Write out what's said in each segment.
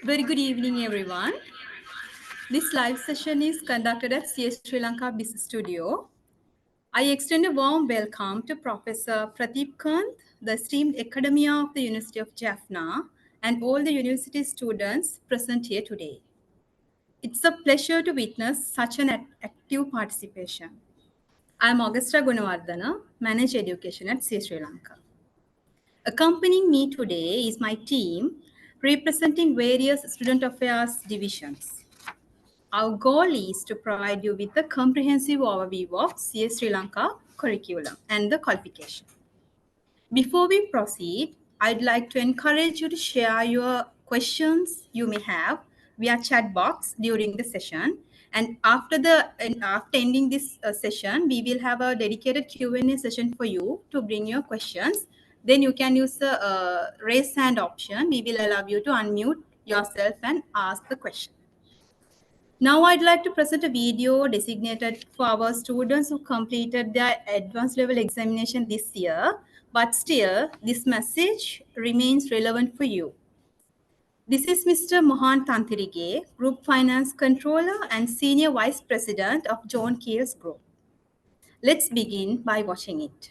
Very good evening, everyone. This live session is conducted at CS Sri Lanka Business Studio. I extend a warm welcome to Professor Pradeep Kant, the esteemed Academia of the University of Jaffna, and all the university students present here today. It's a pleasure to witness such an active participation. I'm Augusta Gunawardana, Manage Education at CS Sri Lanka. Accompanying me today is my team representing various student affairs divisions. Our goal is to provide you with a comprehensive overview of CS Sri Lanka curriculum and the qualification. Before we proceed, I'd like to encourage you to share your questions you may have via chat box during the session. And after ending this session, we will have a dedicated Q&A session for you to bring your questions. Then you can use the raise hand option. We will allow you to unmute yourself and ask the question. Now I'd like to present a video designated for our students who completed their advanced level examination this year, but still this message remains relevant for you. This is Mr. Mohan Tantirige, Group Finance Controller and Senior Vice President of John Keel's Group. Let's begin by watching it.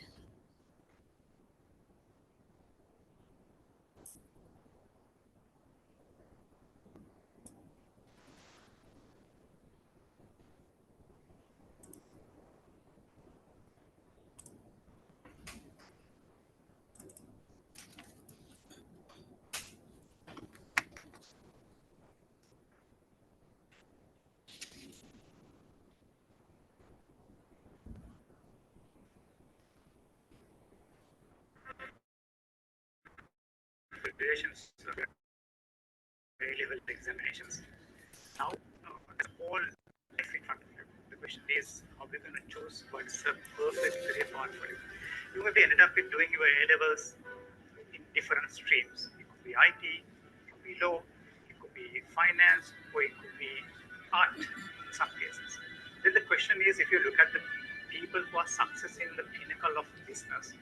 Preparations for A-level examinations. Now, that's all life in front of you. The question is, how we're going to choose what's the perfect career path for you. You may be ended up in doing your A-levels in different streams. It could be IT, it could be law, it could be finance, or it could be art in some cases. Then the question is, if you look at the people who are successing the pinnacle of business,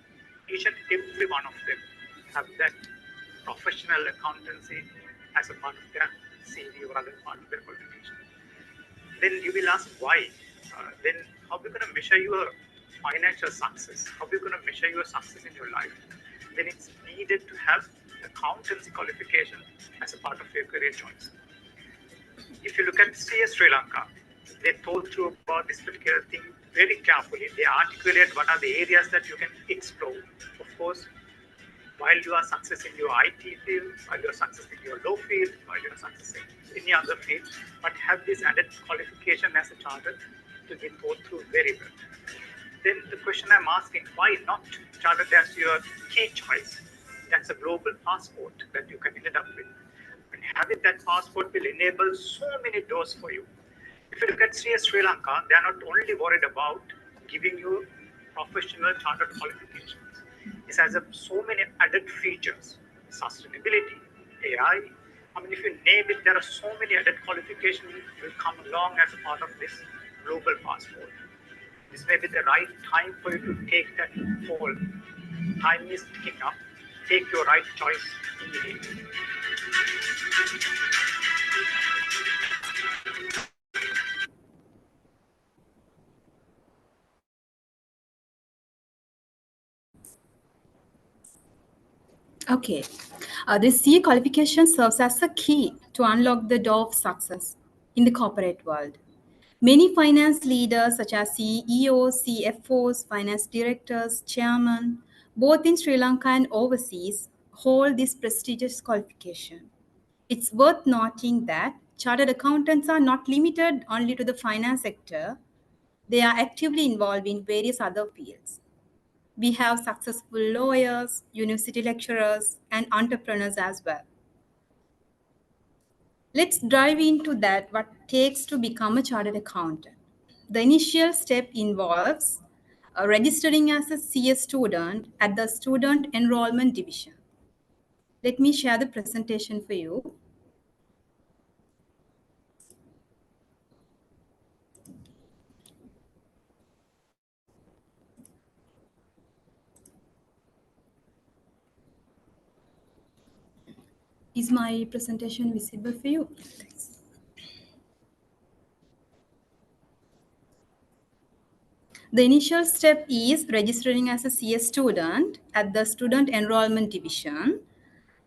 each and every one of them have that professional accountancy as a part of their CV or other part of their qualification. Then you will ask why. Then how are we going to measure your financial success? How are we going to measure your success in your life? Then it's needed to have accountancy qualification as a part of your career choice. If you look at CS Sri Lanka, they thought through about this particular thing very carefully. They articulate what are the areas that you can explore. Of course, while you are successing your IT field, while you are successing your law field, while you are successing any other field, but have this added qualification as a chartered to be thought through very well. Then the question I'm asking, why not chartered as your key choice? That's a global passport that you can end up with. And having that passport will enable so many doors for you. If you look at CS Sri Lanka, they are not only worried about giving you professional chartered qualifications. It has so many added features, sustainability, AI. I mean, if you name it, there are so many added qualifications will come along as a part of this global passport. This may be the right time for you to take that call. Time is ticking up. Take your right choice immediately. Okay. This CA qualification serves as a key to unlock the door of success in the corporate world. Many finance leaders, such as CEOs, CFOs, finance directors, chairmen, both in Sri Lanka and overseas, hold this prestigious qualification. It's worth noting that chartered accountants are not limited only to the finance sector, they are actively involved in various other fields. We have successful lawyers, university lecturers, and entrepreneurs as well. Let's dive into that, what it takes to become a chartered accountant. The initial step involves registering as a CS student at the Student Enrollment Division. Let me share the presentation for you. Is my presentation visible for you? The initial step is registering as a CS student at the Student Enrollment Division,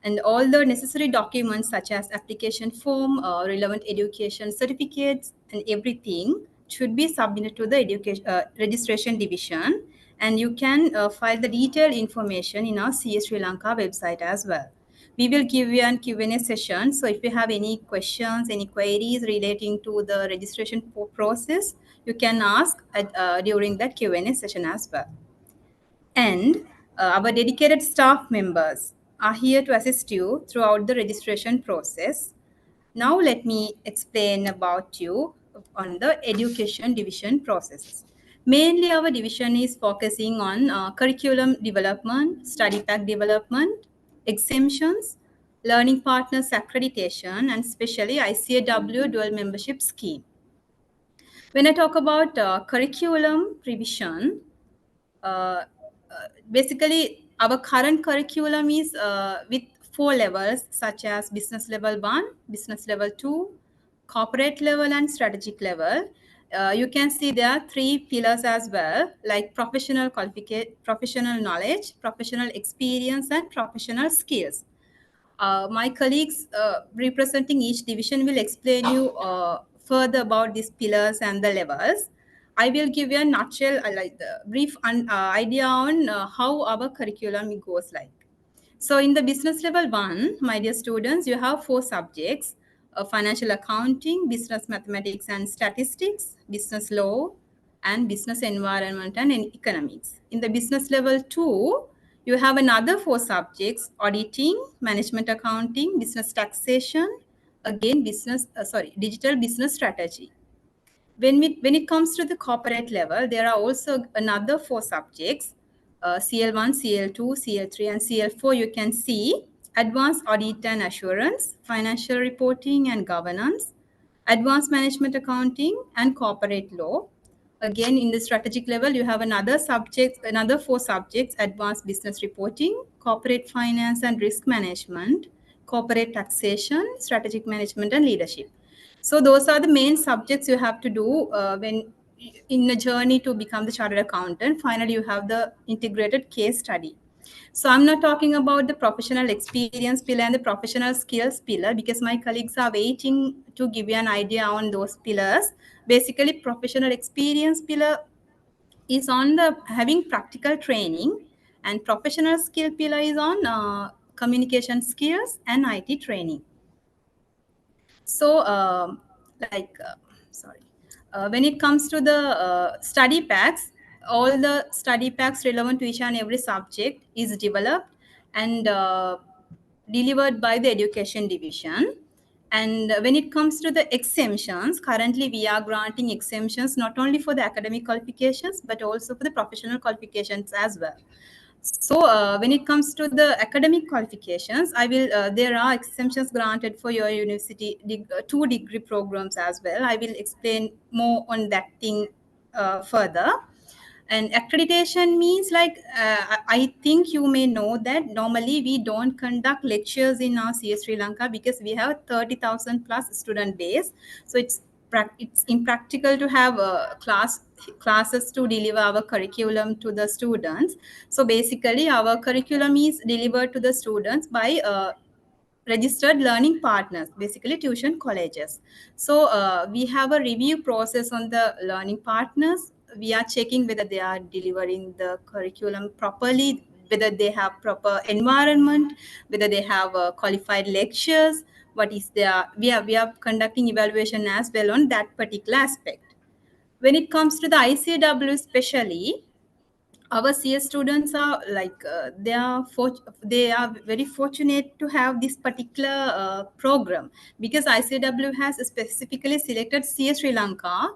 and all the necessary documents such as application form, relevant education certificates, and everything should be submitted to the registration division, and you can file the detailed information in our CS Sri Lanka website as well. We will give you an Q&A session, so if you have any questions, any queries relating to the registration process, you can ask during that Q&A session as well. And our dedicated staff members are here to assist you throughout the registration process. Now let me explain about you on the education division processes. Mainly our division is focusing on curriculum development, study pack development, exemptions, learning partners accreditation, and especially ICAW dual membership scheme. When I talk about curriculum revision, uh, basically our current curriculum is with 4 levels such as business level 1, business level 2, corporate level, and strategic level. You can see there are 3 pillars as well, like professional qualification, professional knowledge, professional experience, and professional skills. My colleagues representing each division will explain you further about these pillars and the levels. I will give you a nutshell, like the brief idea on how our curriculum goes like. So in the business level 1, my dear students, you have 4 subjects: financial accounting, business mathematics and statistics, business law, and business environment and economics. In the business level 2, you have another 4 subjects: auditing, management accounting, business taxation, again digital business strategy. When it comes to the corporate level, there are also another 4 subjects: CL1, CL2, CL3, and CL4. You can see advanced audit and assurance, financial reporting and governance, advanced management accounting, and corporate law. Again, in the strategic level, you have another 4 subjects: advanced business reporting, corporate finance and risk management, corporate taxation, strategic management, and leadership. So those are the main subjects you have to do when in a journey to become the chartered accountant. Finally, you have the integrated case study. So I'm not talking about the professional experience pillar and the professional skills pillar because my colleagues are waiting to give you an idea on those pillars. Basically, professional experience pillar is on the having practical training, and professional skill pillar is on communication skills and IT training. So, like, sorry, when it comes to the study packs, all the study packs relevant to each and every subject is developed and delivered by the education division. And when it comes to the exemptions, currently we are granting exemptions not only for the academic qualifications but also for the professional qualifications as well. So when it comes to the academic qualifications, I will there are exemptions granted for your university 2 degree programs as well. I will explain more on that thing further. And accreditation means like I think you may know that normally we don't conduct lectures in our CS Sri Lanka because we have 30,000 plus student base. So it's impractical to have classes to deliver our curriculum to the students. So basically, our curriculum is delivered to the students by registered learning partners, basically tuition colleges. So we have a review process on the learning partners. We are checking whether they are delivering the curriculum properly, whether they have proper environment, whether they have qualified lectures. What is their we are conducting evaluation as well on that particular aspect. When it comes to the ICW especially, our CS students are like they are very fortunate to have this particular program because ICW has specifically selected CS Sri Lanka.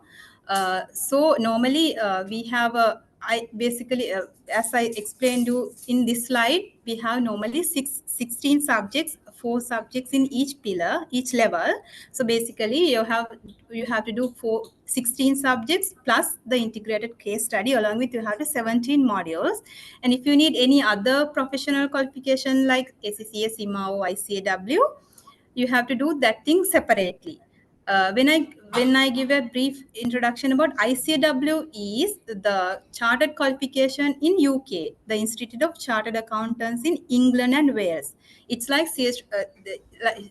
So normally we have a I basically as I explained you in this slide, we have normally 16 subjects 4 subjects in each pillar, each level. So basically you have to do 16 subjects plus the integrated case study, along with you have to 17 modules. And if you need any other professional qualification like ACCA, CIMA or ICAW, you have to do that thing separately. When I give a brief introduction about ICAW is the chartered qualification in UK, the Institute of Chartered Accountants in England and Wales. It's like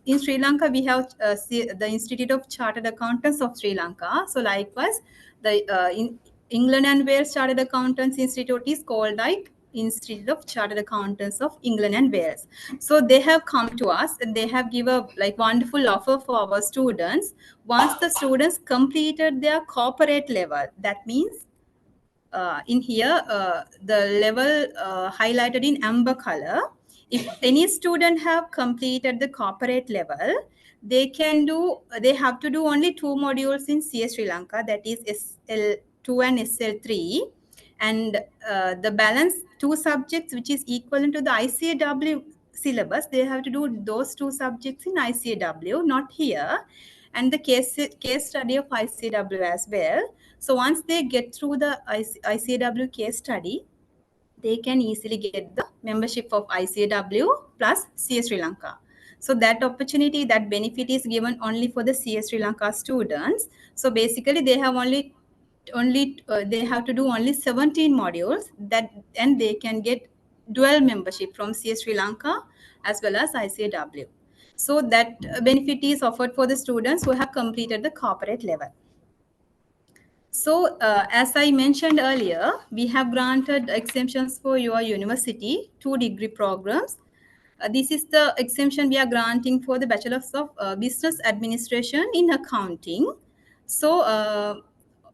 in Sri Lanka we have the Institute of Chartered Accountants of Sri Lanka. So likewise, the in England and Wales Chartered Accountants Institute is called like Institute of Chartered Accountants of England and Wales. So they have come to us and they have given a like wonderful offer for our students. Once the students completed their corporate level, that means in here the level highlighted in amber color. If any student have completed the corporate level, they have to do only 2 modules in CS Sri Lanka, that is SL2 and SL3, and the balance 2 subjects which is equivalent to the ICAW syllabus, they have to do those 2 subjects in ICAW, not here, and the case study of ICAW as well. So once they get through the ICAW case study, they can easily get the membership of ICAW plus CS Sri Lanka. So that opportunity, that benefit is given only for the CS Sri Lanka students. So basically, they have they have to do only 17 modules that, and they can get dual membership from CS Sri Lanka as well as ICAW. So that benefit is offered for the students who have completed the corporate level. So, as I mentioned earlier, we have granted exemptions for your university, 2 degree programs. This is the exemption we are granting for the Bachelor's of Business Administration in Accounting. So,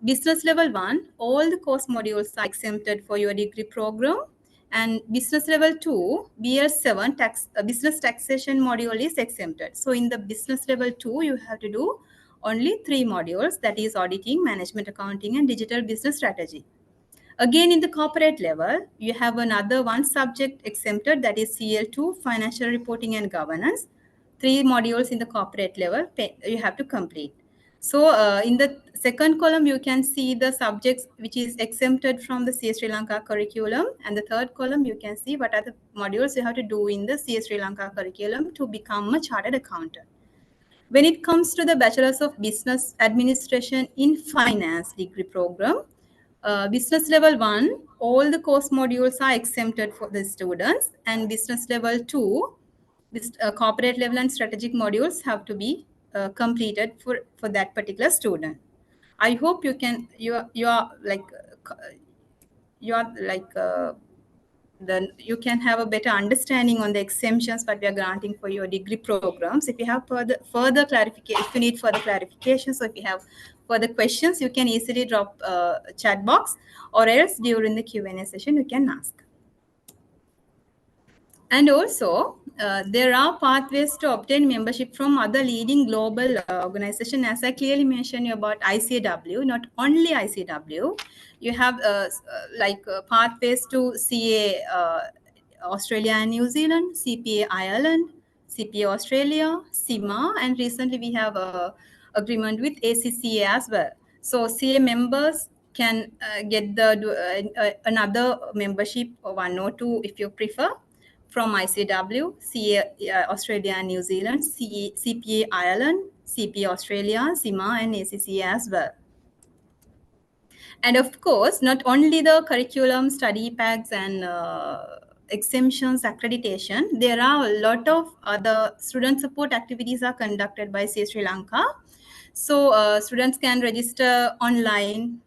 Business Level 1, all the course modules are exempted for your degree program. And Business Level 2, BL7, Business Taxation module is exempted. So, in the Business Level 2, you have to do only 3 modules, that is auditing, management accounting, and digital business strategy. Again, in the corporate level, you have another 1 subject exempted, that is CL2, financial reporting and governance. 3 modules in the corporate level you have to complete. So in the second column, you can see the subjects which is exempted from the CS Sri Lanka curriculum. And the third column, you can see what are the modules you have to do in the CS Sri Lanka curriculum to become a chartered accountant. When it comes to the Bachelor's of Business Administration in Finance degree program, Business Level 1, all the course modules are exempted for the students, and Business Level 2, corporate level and strategic modules have to be completed for that particular student. I hope you are like then you can have a better understanding on the exemptions that we are granting for your degree programs. If you have further clarification, if you need further clarification, so if you have further questions, you can easily drop chat box, or else during the Q&A session you can ask. And also, there are pathways to obtain membership from other leading global organizations. As I clearly mentioned about ICAW, not only ICAW, you have pathways to CA Australia and New Zealand, CPA Ireland, CPA Australia, CIMA, and recently we have a agreement with ACCA as well. So CA members can get another membership, 1 or 2 if you prefer, from ICAW, CA Australia and New Zealand, CPA Ireland, CPA Australia, CIMA, and ACCA as well. And of course, not only the curriculum, study packs, and exemptions, accreditation, there are a lot of other student support activities are conducted by CS Sri Lanka. So students can register online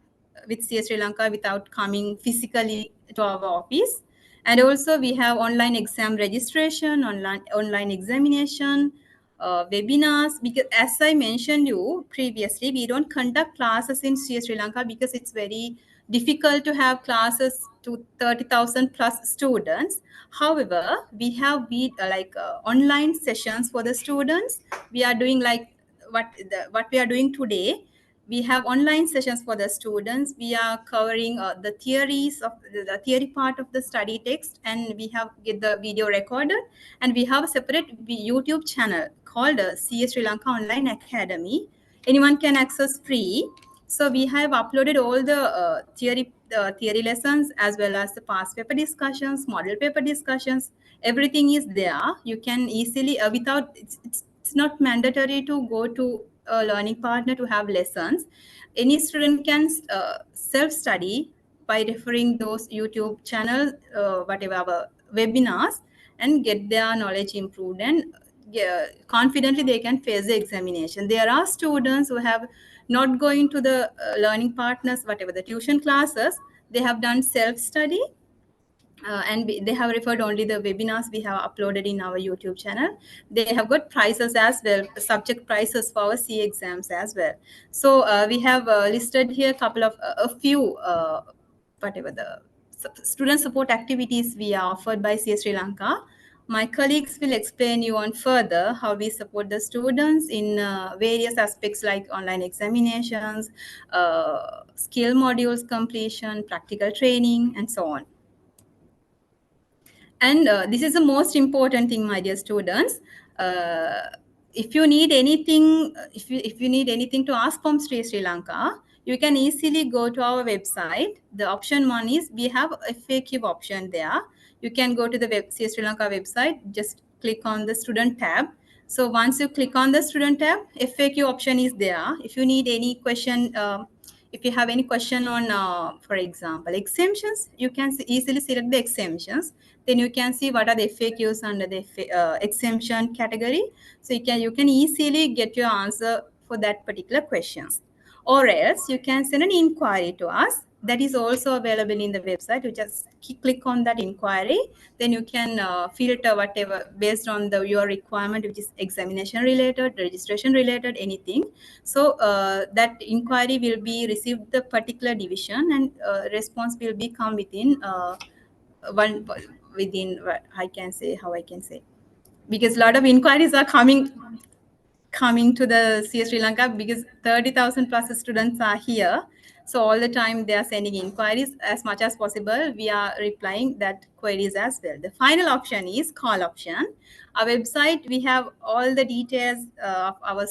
with CS Sri Lanka without coming physically to our office. And also we have online exam registration, online examination, webinars, because as I mentioned you previously, we don't conduct classes in Sri Lanka because it's very difficult to have classes to 30,000 plus students. However, we have online sessions for the students. We are doing like what we are doing today. we have online sessions for the students. We are covering the theories of the theory part of the study text, and we have get the video recorder, and we have a separate YouTube channel called CS Sri Lanka Online Academy. Anyone can access free. So we have uploaded all the theory lessons, as well as the past paper discussions, model paper discussions. Everything is there. You can easily without it's not mandatory to go to a learning partner to have lessons. Any student can self study by referring those YouTube channels, whatever our webinars, and get their knowledge improved, and yeah, confidently they can face the examination. There are students who have not going to the learning partners, whatever the tuition classes, they have done self study, and they have referred only the webinars we have uploaded in our YouTube channel. They have got prizes as well, subject prizes for our C exams as well. So we have listed here a couple of a few whatever the student support activities we are offered by CS Sri Lanka. My colleagues will explain you on further how we support the students in various aspects like online examinations, skill modules completion, practical training, and so on. And this is the most important thing, my dear students. uh, if you need anything, if you need anything to ask from Sri Lanka, you can easily go to our website. The option one is we have a FAQ option there. You can go to the Sri Lanka website, just click on the student tab. So once you click on the student tab, FAQ option is there. If you need any question, if you have any question on, for example, exemptions, you can easily select the exemptions. Then you can see what are the FAQs under the exemption category. So you can easily get your answer for that particular questions. Or else you can send an inquiry to us. That is also available in the website. You just click on that inquiry. Then you can filter whatever based on your requirement, which is examination related, registration related, anything. So that inquiry will be received the particular division, and response will be come within one within what I can say, how I can say, because a lot of inquiries are coming to the CS Sri Lanka, because 30,000 plus students are here. So all the time they are sending inquiries. As much as possible, we are replying that queries as well. The final option is call option. Our website, we have all the details of our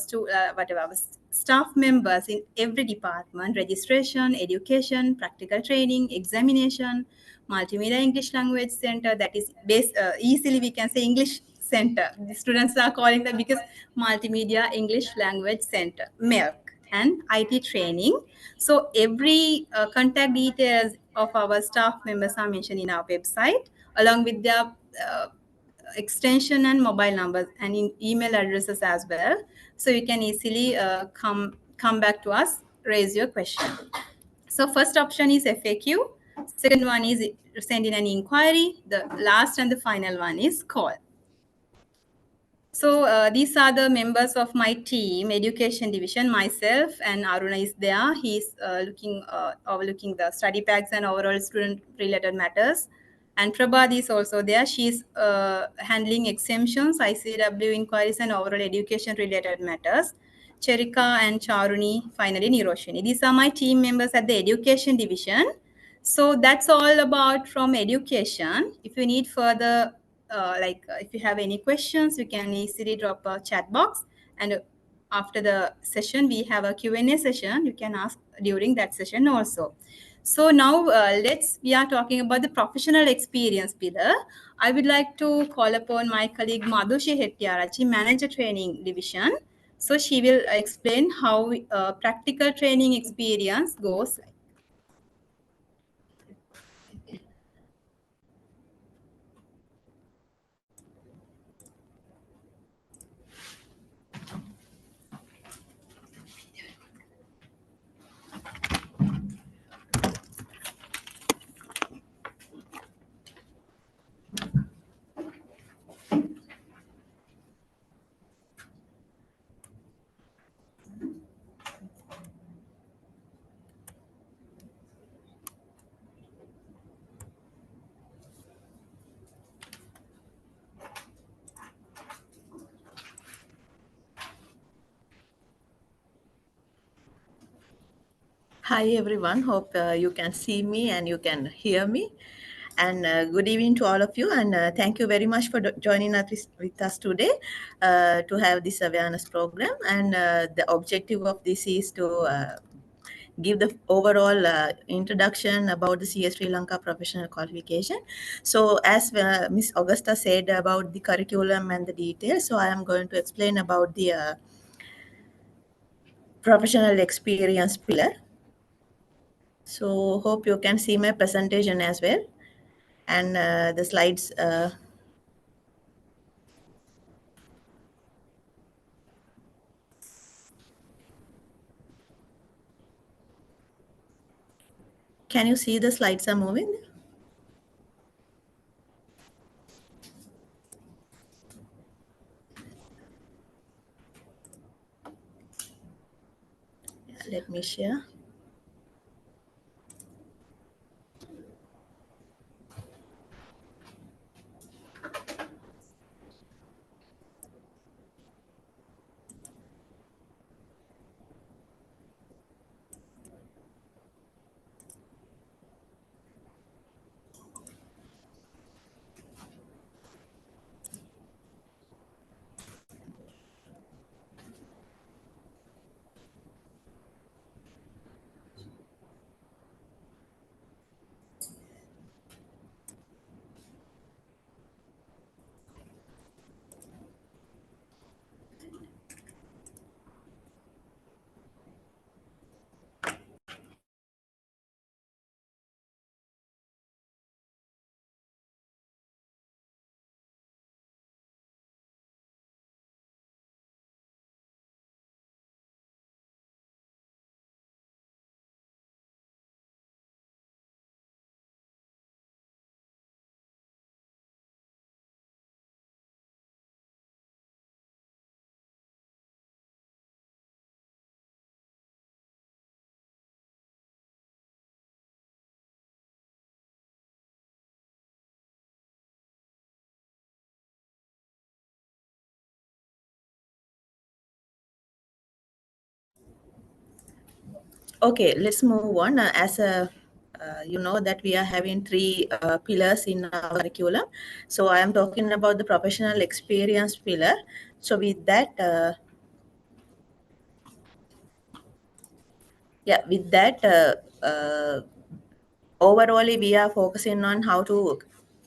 whatever our staff members in every department: registration, education, practical training, examination, multimedia English language center. That is based easily we can say English center. The students are calling that because multimedia English language center, milk, and IT training. So every contact details of our staff members are mentioned in our website, along with their extension and mobile numbers, and in email addresses as well. So you can easily come back to us, raise your question. So first option is FAQ. Second one is send in an inquiry. The last and the final one is call. So these are the members of my team, education division. Myself and Aruna is there. He's overlooking the study packs and overall student-related matters. And Prabhat is also there. She's handling exemptions, ICW inquiries, and overall education-related matters. Cherika and Charuni, finally Niroshini. These are my team members at the education division. So that's all about from education. If you need further, if you have any questions, you can easily drop a chat box. And after the session, we have a Q&A session. You can ask during that session also. So now we are talking about the professional experience pillar. I would like to call upon my colleague Madhushi Hettiarachi, Manager Training Division. So she will explain how practical training experience goes. Hi everyone. Hope you can see me and you can hear me. And good evening to all of you. And thank you very much for joining us with us today to have this awareness program. And the objective of this is to give the overall introduction about the CS Sri Lanka professional qualification. So as Miss Augusta said about the curriculum and the details, so I am going to explain about the professional experience pillar. So hope you can see my presentation as well, and the slides. Can you see the slides are moving? Let me share. Okay, let's move on. As a you know that we are having three pillars in our curriculum. So I am talking about the professional experience pillar. So with that, yeah, with that, overall, we are focusing on how to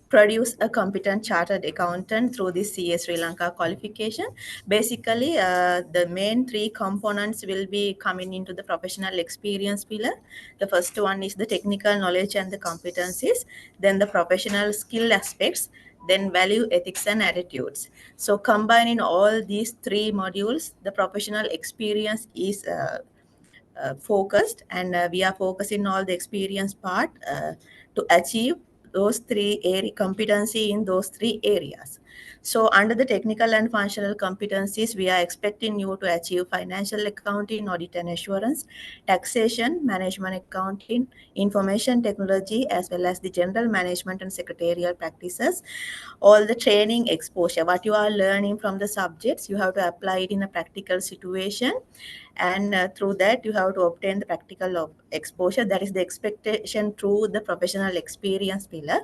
produce a competent chartered accountant through this CS Sri Lanka qualification. Basically, the main three components will be coming into the professional experience pillar. The first one is the technical knowledge and the competencies, then the professional skill aspects, then value ethics and attitudes. So combining all these three modules, the professional experience is focused, and we are focusing all the experience part to achieve those three area competency in those three areas. So under the technical and functional competencies, we are expecting you to achieve financial accounting, audit and assurance, taxation, management accounting, information technology, as well as the general management and secretarial practices. All the training exposure, what you are learning from the subjects, you have to apply it in a practical situation, and through that you have to obtain the practical of exposure. That is the expectation through the professional experience pillar.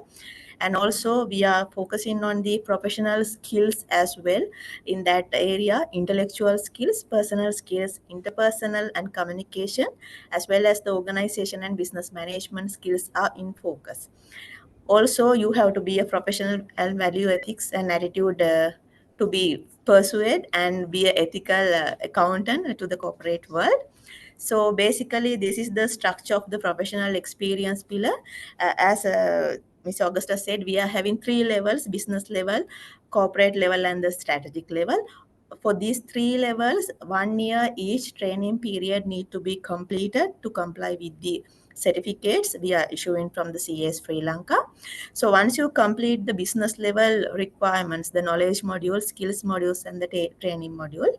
And also we are focusing on the professional skills as well. In that area, intellectual skills, personal skills, interpersonal and communication, as well as the organization and business management skills are in focus. Also you have to be a professional and value ethics and attitude to be persuade and be an ethical accountant to the corporate world. So basically this is the structure of the professional experience pillar. As Ms. Augusta said, we are having three levels: business level, corporate level and the strategic level. For these three levels, 1 year each training period need to be completed to comply with the certificates we are issuing from the CS Sri Lanka. So once you complete the business level requirements, the knowledge module, skills modules, and the training module,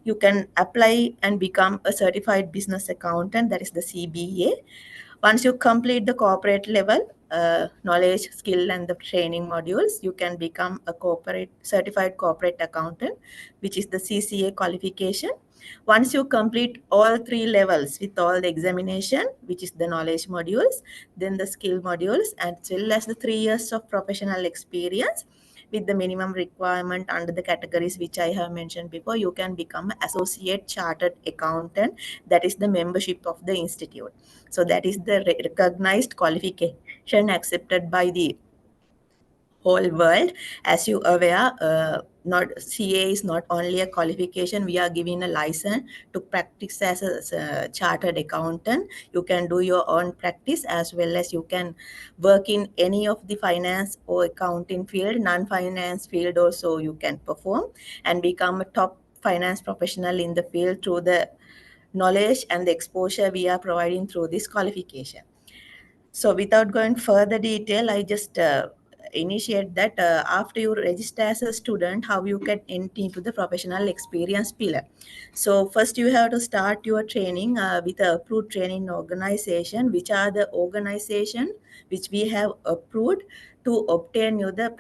you can apply and become a certified business accountant, that is the CBA. Once you complete the corporate level, knowledge, skill, and the training modules, you can become a corporate certified corporate accountant, which is the CCA qualification. Once you complete all three levels with all the examination, which is the knowledge modules, then the skill modules, as well as the 3 years of professional experience with the minimum requirement under the categories which I have mentioned before, you can become associate chartered accountant. That is the membership of the institute. So that is the recognized qualification accepted by the whole world. As you aware, not CA is not only a qualification. We are giving a license to practice as a chartered accountant. You can do your own practice as well as you can work in any of the finance or accounting field, non-finance field also you can perform and become a top finance professional in the field through the knowledge and the exposure we are providing through this qualification. So without going further detail, I just initiate that after you register as a student, how you can enter into the professional experience pillar. So first you have to start your training with a approved training organization, which are the organization which we have approved to obtain you the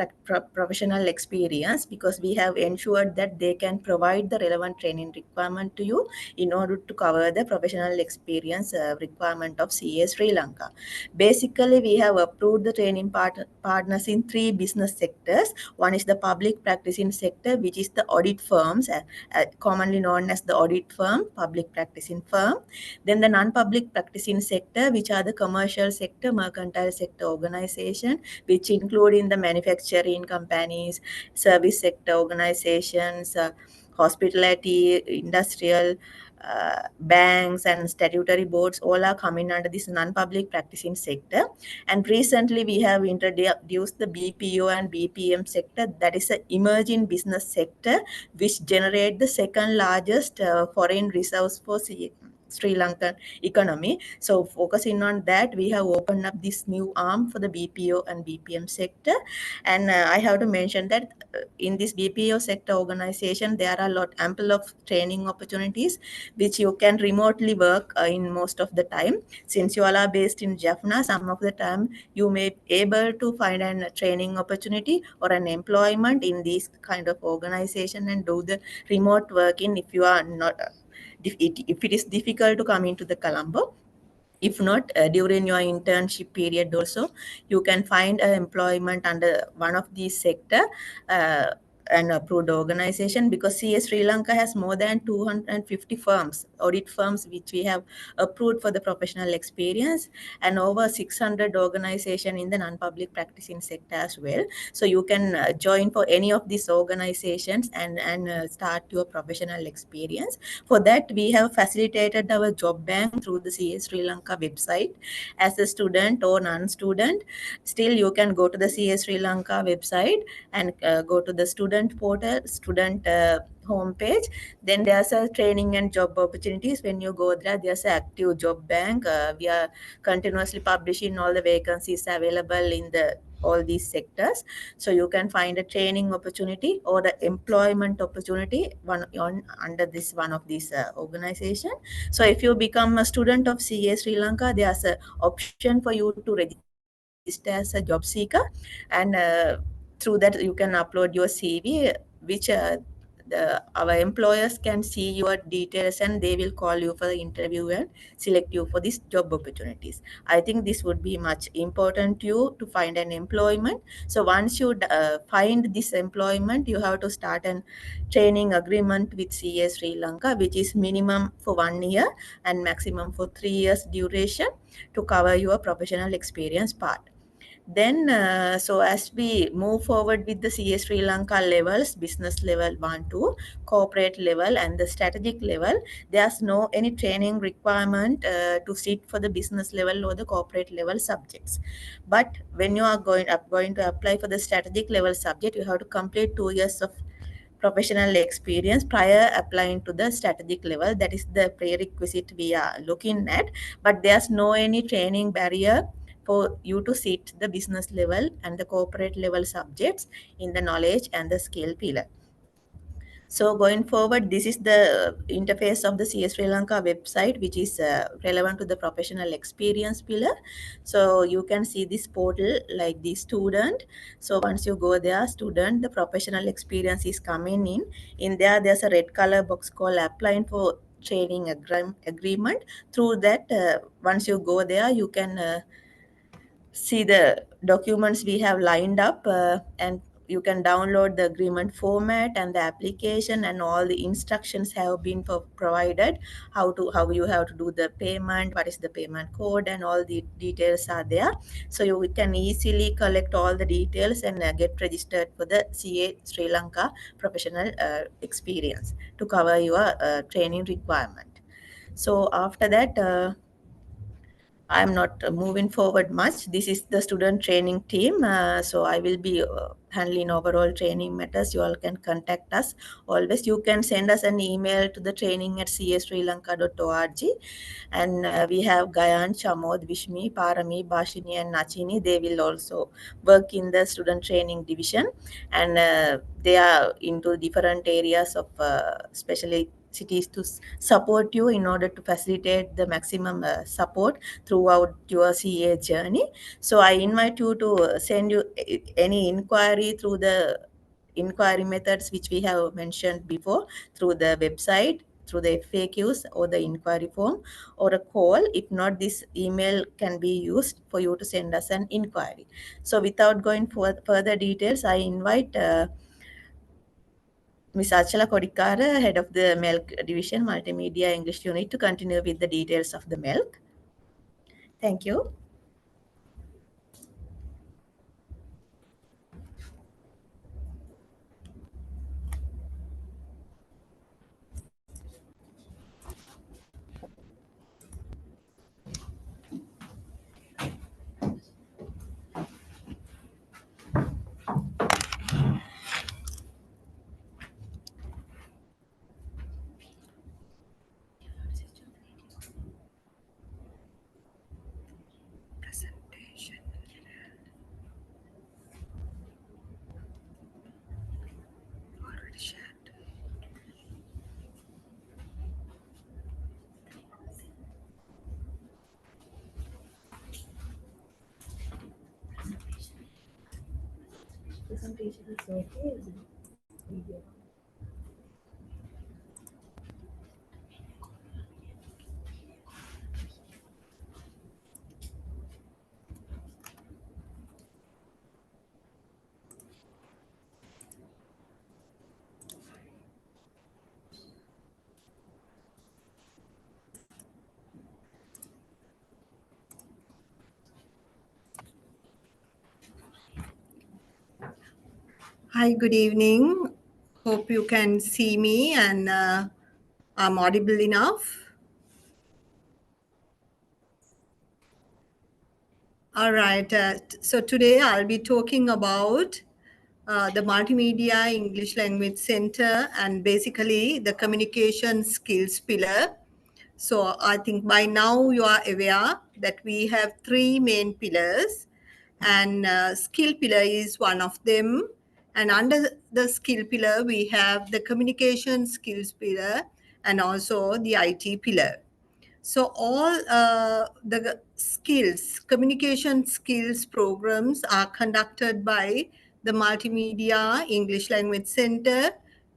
professional experience, because we have ensured that they can provide the relevant training requirement to you in order to cover the professional experience requirement of CA Sri Lanka. Basically, we have approved the training partners in three business sectors. One is the public practicing sector, which is the audit firms, commonly known as the audit firm, public practicing firm. Then the non-public practicing sector, which are the commercial sector, mercantile sector organization, which include in the manufacturing companies, service sector organizations, hospitality, industrial, banks and statutory boards, all are coming under this non-public practicing sector. And recently we have introduced the BPO and BPM sector, that is an emerging business sector which generate the second largest foreign reserves for Sri Lankan economy. So focusing on that, we have opened up this new arm for the BPO and BPM sector. And I have to mention that in this BPO sector organization, there are a lot ample of training opportunities which you can remotely work in most of the time. Since you all are based in Jaffna, some of the time you may be able to find a training opportunity or an employment in this kind of organization and do the remote working if you are not if it is difficult to come into the Colombo. If not, during your internship period also, you can find employment under one of these sector, uh, an approved organization, because CS Sri Lanka has more than 250 firms, audit firms, which we have approved for the professional experience, and over 600 organization in the non-public practicing sector as well. So you can join for any of these organizations and start your professional experience. For that, we have facilitated our job bank through the CS Sri Lanka website. As a student or non-student, still you can go to the CS Sri Lanka website and go to the student portal, student homepage. Then there's a training and job opportunities. When you go there, there's an active job bank. We are continuously publishing all the vacancies available in the all these sectors. So you can find a training opportunity or the employment opportunity one on under this one of these organization. So if you become a student of CA Sri Lanka, there's a option for you to register as a job seeker, and through that you can upload your CV, which our employers can see your details and they will call you for the interview and select you for these job opportunities. I think this would be much important to you to find an employment. So once you find this employment, you have to start an training agreement with CA Sri Lanka, which is minimum for 1 year and maximum for 3 years duration to cover your professional experience part. Then, so as we move forward with the CA Sri Lanka levels, business level 1, 2, corporate level, and the strategic level, there's no any training requirement to sit for the business level or the corporate level subjects. But when you are going to apply for the strategic level subject, you have to complete 2 years of professional experience prior applying to the strategic level. That is the prerequisite we are looking at. But there's no any training barrier for you to sit the business level and the corporate level subjects in the knowledge and the skill pillar. So going forward, this is the interface of the CS Sri Lanka website, which is relevant to the professional experience pillar. So you can see this portal like the student. So once you go there, student, the professional experience is coming in. In there, there's a red color box called applying for training agreement. Through that, once you go there, you can see the documents we have lined up, and you can download the agreement format and the application, and all the instructions have been provided, how you have to do the payment, what is the payment code, and all the details are there. So you can easily collect all the details and get registered for the CA Sri Lanka professional experience to cover your training requirement. So after that, I'm not moving forward much. This is the student training team. So I will be handling overall training matters. You all can contact us. Always you can send us an email to the training at csrilanka.org. And we have Gayan, Chamod, Vishmi, Parami, Bashini, and Nachini. They will also work in the student training division. And they are into different areas of especially cities to support you in order to facilitate the maximum support throughout your CA journey. So I invite you to send you any inquiry through the inquiry methods which we have mentioned before, through the website, through the FAQs or the inquiry form, or a call. If not, this email can be used for you to send us an inquiry. So without going for further details, I invite Ms. Achala Kodikara, head of the Milk Division, Multimedia English Unit, to continue with the details of the milk. Thank you. Presentation is okay, isn't it? Video. Hi, good evening. Hope you can see me and I'm audible enough. All right. So today I'll be talking about the Multimedia English Language Center and basically the communication skills pillar. So I think by now you are aware that we have three main pillars, and skill pillar is one of them. And under the skill pillar, we have the communication skills pillar and also the IT pillar. So all the skills, communication skills programs are conducted by the Multimedia English Language Center,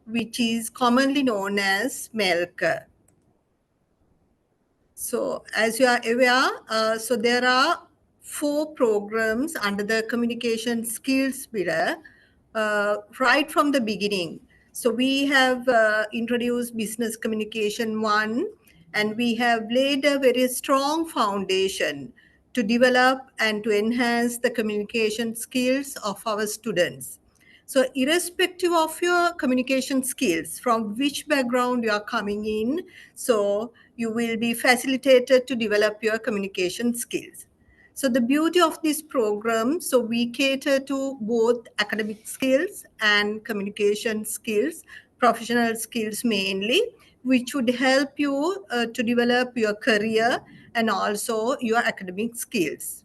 which is commonly known as MELC. So as you are aware, so there are four programs under the communication skills pillar right from the beginning. So we have introduced business communication one, and we have laid a very strong foundation to develop and to enhance the communication skills of our students. So irrespective of your communication skills, from which background you are coming in, so you will be facilitated to develop your communication skills. So the beauty of this program, so we cater to both academic skills and communication skills, professional skills mainly, which would help you to develop your career and also your academic skills.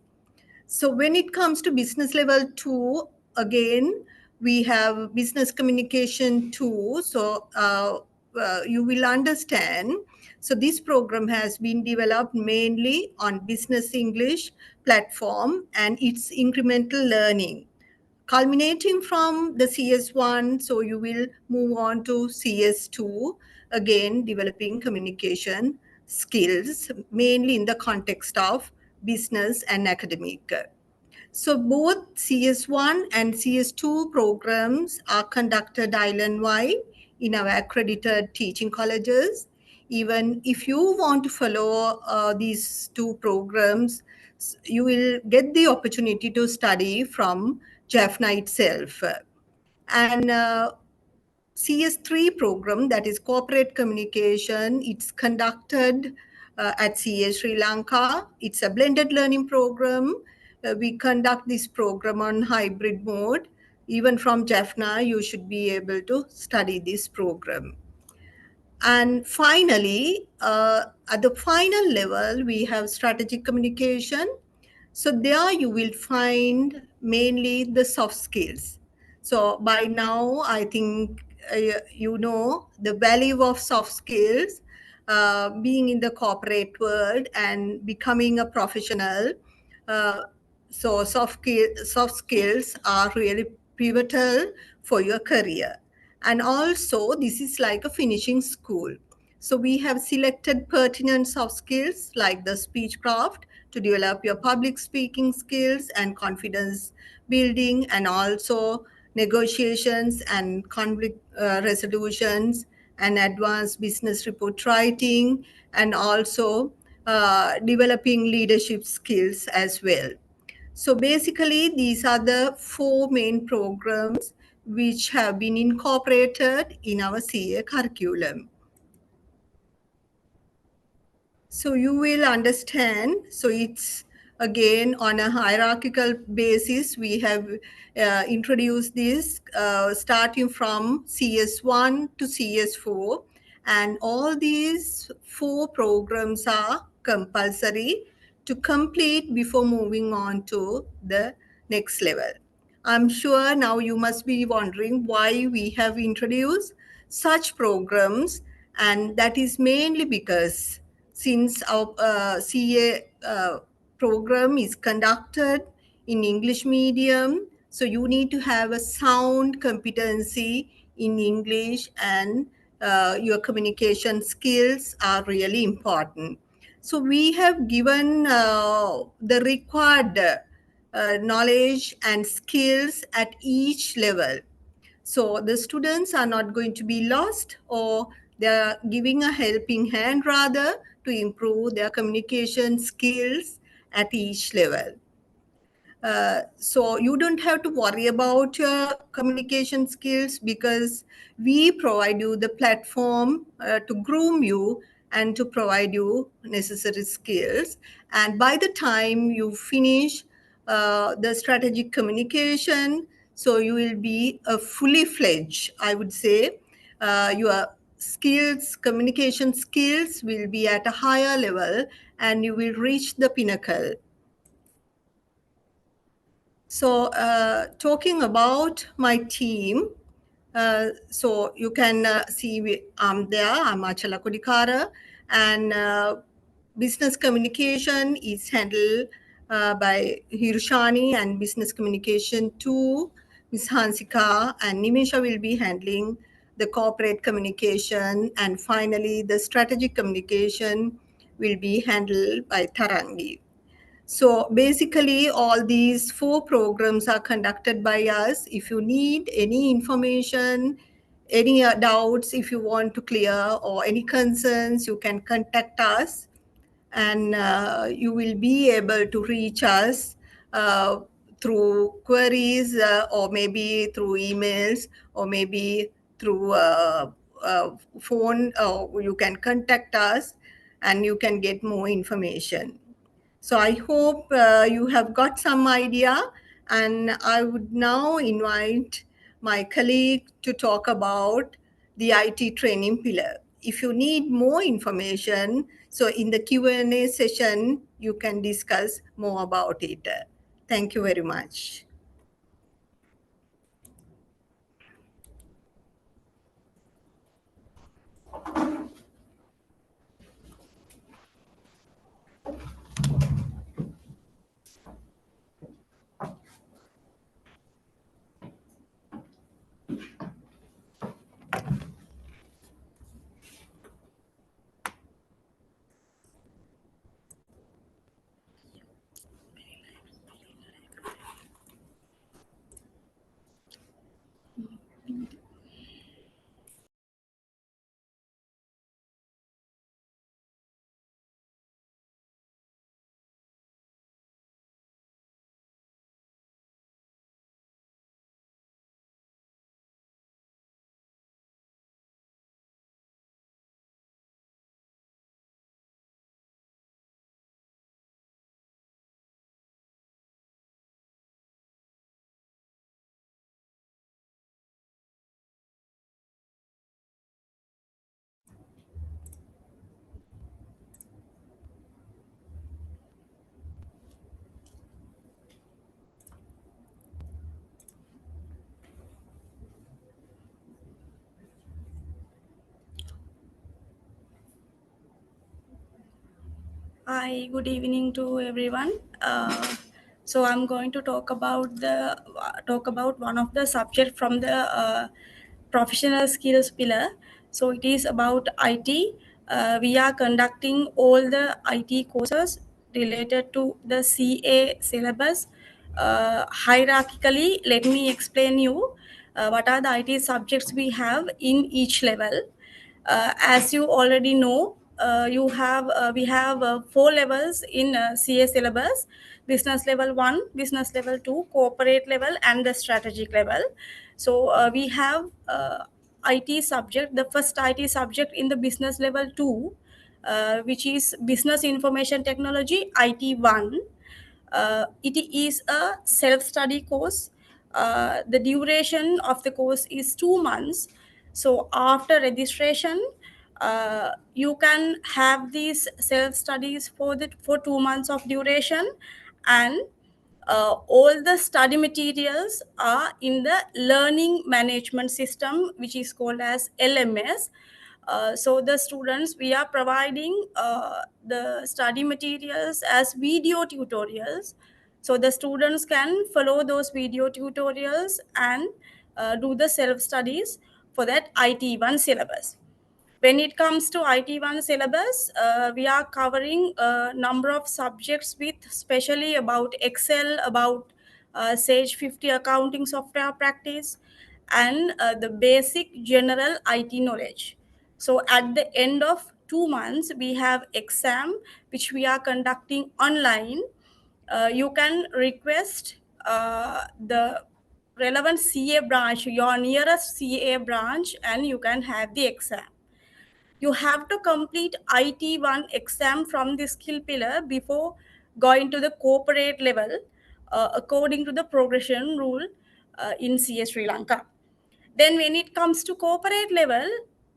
So when it comes to business level two, again, we have business communication too. So you will understand. So this program has been developed mainly on business English platform and its incremental learning. Culminating from the CS1, so you will move on to CS2, again developing communication skills, mainly in the context of business and academic. So both CS1 and CS2 programs are conducted island-wide in our accredited teaching colleges. Even if you want to follow these two programs, you will get the opportunity to study from Jaffna itself. And CS3 program, that is corporate communication, it's conducted at CS Sri Lanka. It's a blended learning program. We conduct this program on hybrid mode. Even from Jaffna, you should be able to study this program. And finally, at the final level, we have strategic communication. So there you will find mainly the soft skills. So by now, I think you know the value of soft skills, being in the corporate world and becoming a professional. Uh, so soft skills are really pivotal for your career. And also, this is like a finishing school. So we have selected pertinent soft skills like the speech craft to develop your public speaking skills and confidence building, and also negotiations and conflict resolutions and advanced business report writing, and also developing leadership skills as well. So basically, these are the four main programs which have been incorporated in our CA curriculum. So you will understand. So it's again on a hierarchical basis. We have introduced this starting from CS1 to CS4. And all these four programs are compulsory to complete before moving on to the next level. I'm sure now you must be wondering why we have introduced such programs, and that is mainly because since our CA program is conducted in English medium, so you need to have a sound competency in English, and your communication skills are really important. So we have given the required knowledge and skills at each level. So the students are not going to be lost, or they are giving a helping hand rather to improve their communication skills at each level. So you don't have to worry about your communication skills, because we provide you the platform to groom you and to provide you necessary skills. And by the time you finish the strategic communication, so you will be a fully fledged, I would say, your skills, communication skills will be at a higher level, and you will reach the pinnacle. So talking about my team, so you can see I'm there, I'm Achala Kodikara, and business communication is handled by Hirushani, and business communication too, Ms. Hansika and Nimesha will be handling the corporate communication, and finally the strategic communication will be handled by Tarangi. So basically, all these four programs are conducted by us. If you need any information, any doubts, if you want to clear, or any concerns, you can contact us, and you will be able to reach us through queries, or maybe through emails, or maybe through phone, or you can contact us and you can get more information. So I hope you have got some idea, and I would now invite my colleague to talk about the IT training pillar. If you need more information, so in the Q&A session, you can discuss more about it. Thank you very much. Hi, good evening to everyone. So I'm going to talk about one of the subject from the professional skills pillar. So it is about IT. We are conducting all the IT courses related to the CA syllabus. Hierarchically, let me explain you what are the IT subjects we have in each level. As you already know, we have four levels in CA syllabus: business level 1, business level 2, corporate level, and the strategic level. So we have IT subject, the first IT subject in the business level 2, which is business information technology IT1. It is a self-study course. The duration of the course is 2 months. So after registration, you can have these self-studies for 2 months of duration, and all the study materials are in the learning management system, which is called as LMS. So the students, we are providing the study materials as video tutorials, so the students can follow those video tutorials and do the self studies for that IT1 syllabus. When it comes to IT1 syllabus, we are covering a number of subjects with especially about Excel, about Sage 50 accounting software practice, and the basic general IT knowledge. So at the end of 2 months, we have exam which we are conducting online. You can request the relevant CA branch, your nearest CA branch, and you can have the exam. You have to complete IT1 exam from the skill pillar before going to the corporate level, according to the progression rule in CS Sri Lanka. Then when it comes to corporate level,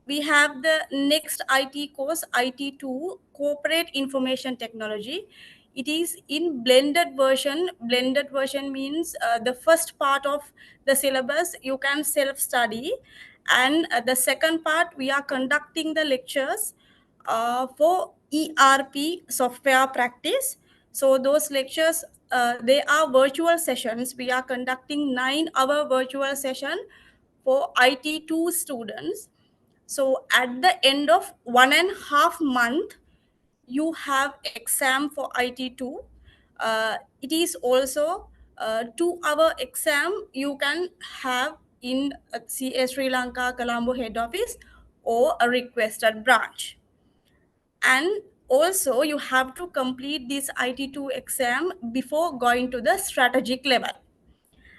we have the next IT course, IT2, Corporate Information Technology. It is in blended version. Blended version means the first part of the syllabus you can self-study, and the second part we are conducting the lectures for ERP software practice. So those lectures, they are virtual sessions. We are conducting 9-hour virtual session for IT2 students. So at the end of 1.5 month, you have exam for IT2. It is also a 2-hour exam you can have in CS Sri Lanka Colombo head office or a requested branch. And also you have to complete this IT2 exam before going to the strategic level.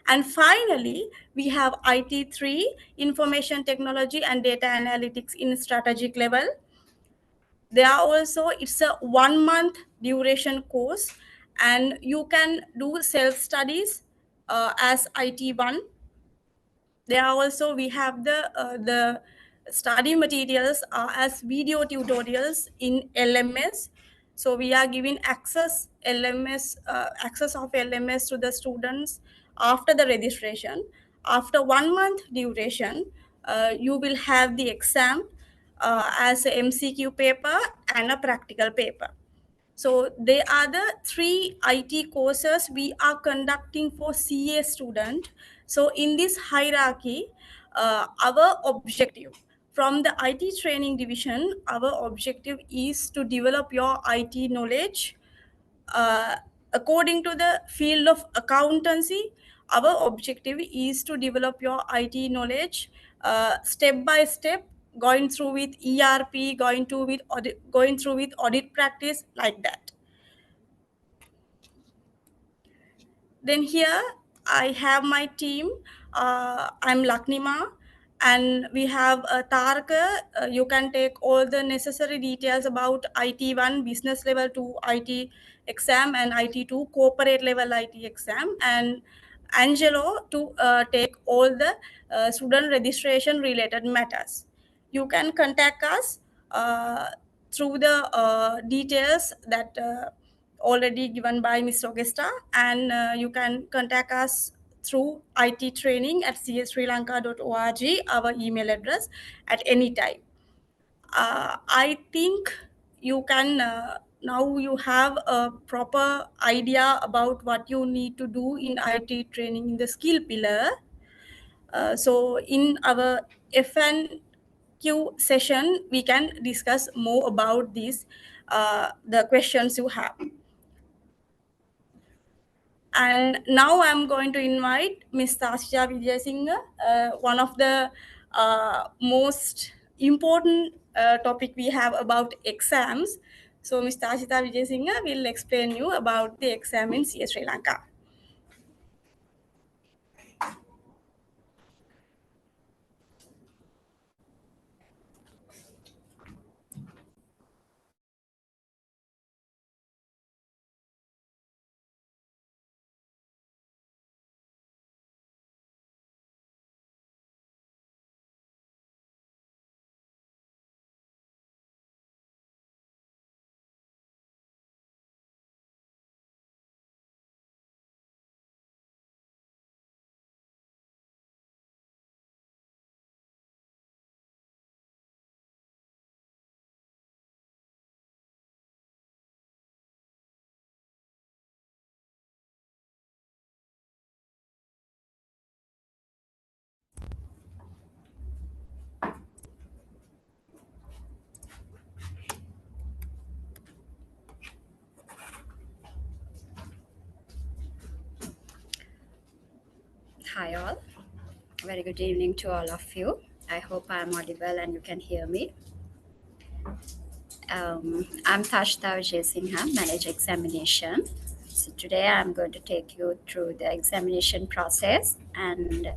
And finally, we have IT3, Information Technology and Data Analytics in strategic level. There are also, it's a 1 month duration course, and you can do self-studies as IT1. There are also, we have the study materials as video tutorials in LMS. So we are giving access access of LMS to the students after the registration. After 1 month duration, you will have the exam as a MCQ paper and a practical paper. So they are the 3 IT courses we are conducting for CA student. So in this hierarchy, our objective from the IT training division, our objective is to develop your IT knowledge uh, according to the field of accountancy. Our objective is to develop your IT knowledge step by step, going through with ERP, going through with audit practice, like that. Then here I have my team. I'm Laknima, and we have Tarka. You can take all the necessary details about IT1 business level 2 IT exam and IT2 corporate level IT exam, and Angelo to take all the student registration related matters. You can contact us through the details that already given by Mr. Augusta, and you can contact us through ittraining at csrilanka.org, our email address, at any time. I think you can now you have a proper idea about what you need to do in IT training in the skill pillar. So in our FNQ session, we can discuss more about these, the questions you have. And now I'm going to invite Ms. Tasha Vijayasinghe, one of the most important topic we have about exams. So Ms. Tasha Vijayasinghe will explain you about the exam in CS Sri Lanka. Hi all, very good evening to all of you. I hope I am audible and you can hear me. I'm Tashta Vijay Singha, Manage Examination. So today I'm going to take you through the examination process, and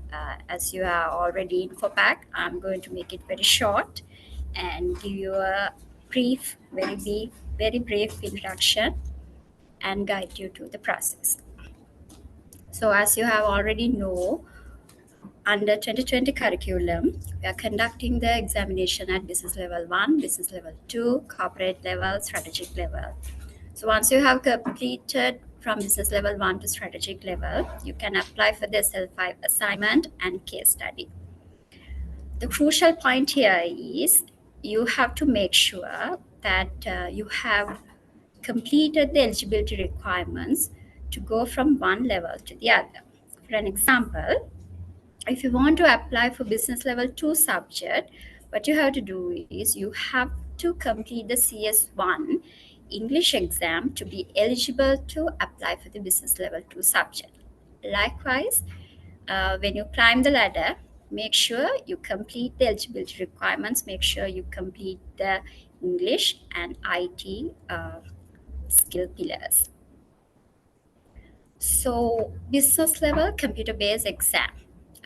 as you are already info pack, I'm going to make it very short and give you a brief, very brief introduction and guide you to the process. So as you have already know, under 2020 curriculum, we are conducting the examination at business level 1, business level 2, corporate level, strategic level. So once you have completed from business level 1 to strategic level, you can apply for the SL5 assignment and case study. The crucial point here is you have to make sure that you have completed the eligibility requirements to go from one level to the other. For an example, if you want to apply for business level 2 subject, what you have to do is you have to complete the CS1 English exam to be eligible to apply for the business level 2 subject. Likewise, when you climb the ladder, make sure you complete the eligibility requirements, make sure you complete the English and IT skill pillars. So business level computer based exam.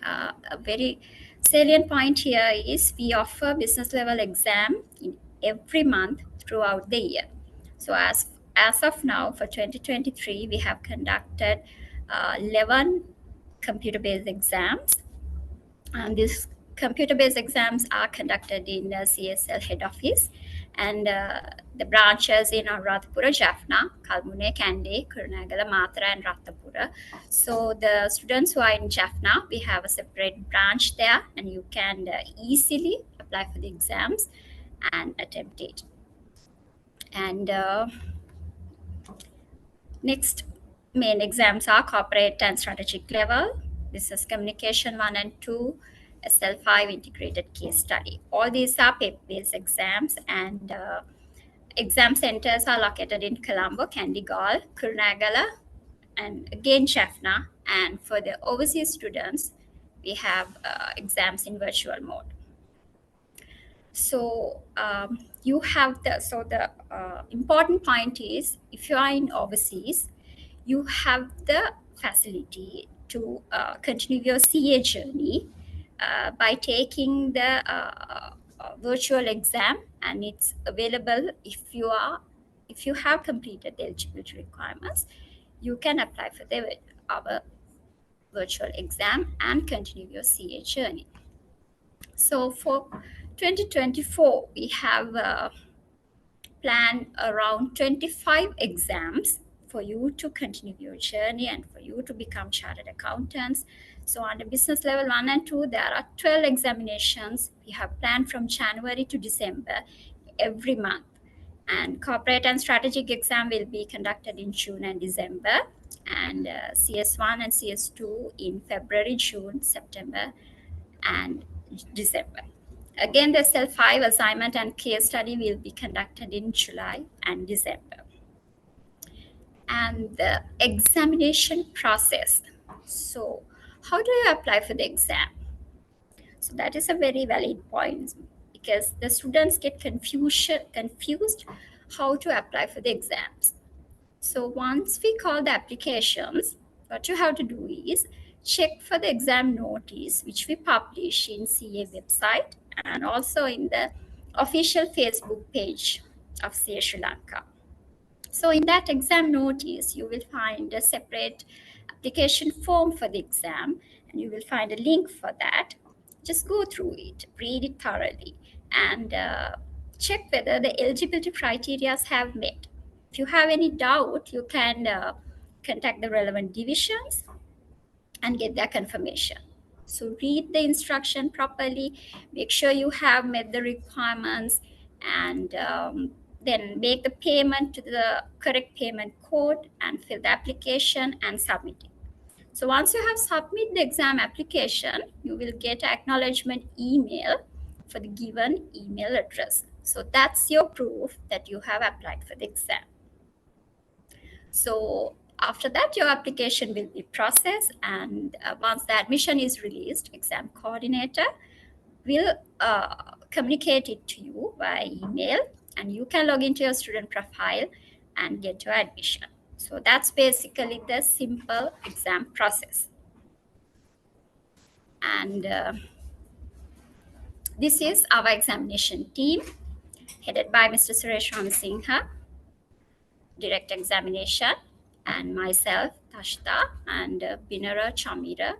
A very salient point here is we offer business level exam in every month throughout the year. So as of now for 2023, we have conducted 11 computer based exams, and these computer-based exams are conducted in the CSL head office, and the branches in Anuradhapura, Jaffna, Kalmune, Kandy, Kurunegala, Mathura, and Ratnapura. So the students who are in Jaffna, we have a separate branch there, and you can easily apply for the exams and attempt it. And next main exams are corporate and strategic level, business communication 1 and 2, SL5 integrated case study. All these are paper-based exams, and exam centers are located in Colombo, Kandigal, Kurunegala, and again Jaffna. And for the overseas students, we have exams in virtual mode. So you have the important point is if you are in overseas, you have the facility to continue your CA journey by taking the virtual exam, and it's available if you have completed the eligibility requirements, you can apply for our virtual exam and continue your CA journey. So for 2024, we have planned around 25 exams for you to continue your journey and for you to become chartered accountants. So under business level 1 and 2, there are 12 examinations we have planned from January to December every month. And corporate and strategic exam will be conducted in June and December, and CS1 and CS2 in February, June, September, and December. Again, the self-5 assignment and case study will be conducted in July and December. And the examination process. So, how do you apply for the exam? So that is a very valid point, because the students get confused how to apply for the exams. So once we call the applications, what you have to do is check for the exam notice, which we publish in CA website and also in the official Facebook page of CA Sri Lanka. So in that exam notice, you will find a separate application form for the exam, and you will find a link for that. Just go through it, read it thoroughly, and check whether the eligibility criteria have met. If you have any doubt, you can contact the relevant divisions and get their confirmation. So read the instruction properly, make sure you have met the requirements, and then make the payment to the correct payment code and fill the application and submit it. So once you have submitted the exam application, you will get an acknowledgement email for the given email address. So that's your proof that you have applied for the exam. So after that, your application will be processed, and once the admission is released, exam coordinator will communicate it to you by email, and you can log into your student profile and get your admission. So that's basically the simple exam process. And this is our examination team, headed by Mr. Suresh Ramsingha, direct examination, and myself, Tashta, and Binara, Chamira,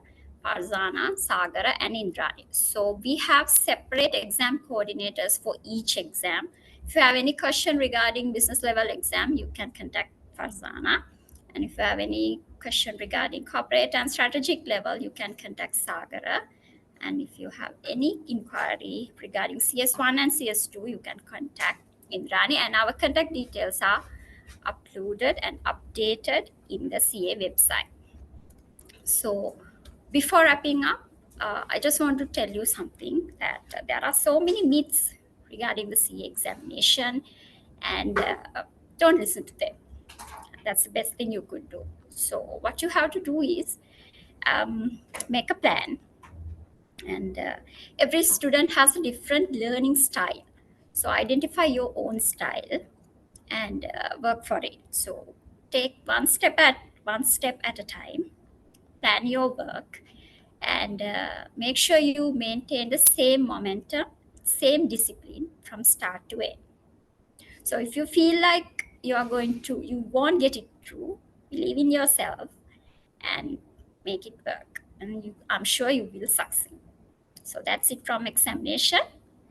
Farzana, Sagara, and Indrani. So we have separate exam coordinators for each exam. If you have any question regarding business level exam, you can contact Farzana. And if you have any question regarding corporate and strategic level, you can contact Sagara. And if you have any inquiry regarding CS1 and CS2, you can contact Indrani. And our contact details are uploaded and updated in the CA website. So before wrapping up, I just want to tell you something, that there are so many myths regarding the CA examination, and don't listen to them. That's the best thing you could do. So what you have to do is make a plan, and every student has a different learning style. So identify your own style and work for it. So take one step at a time, plan your work, and make sure you maintain the same momentum, same discipline from start to end. So if you feel like you won't get it through, believe in yourself and make it work, and I'm sure you will succeed. So that's it from examination,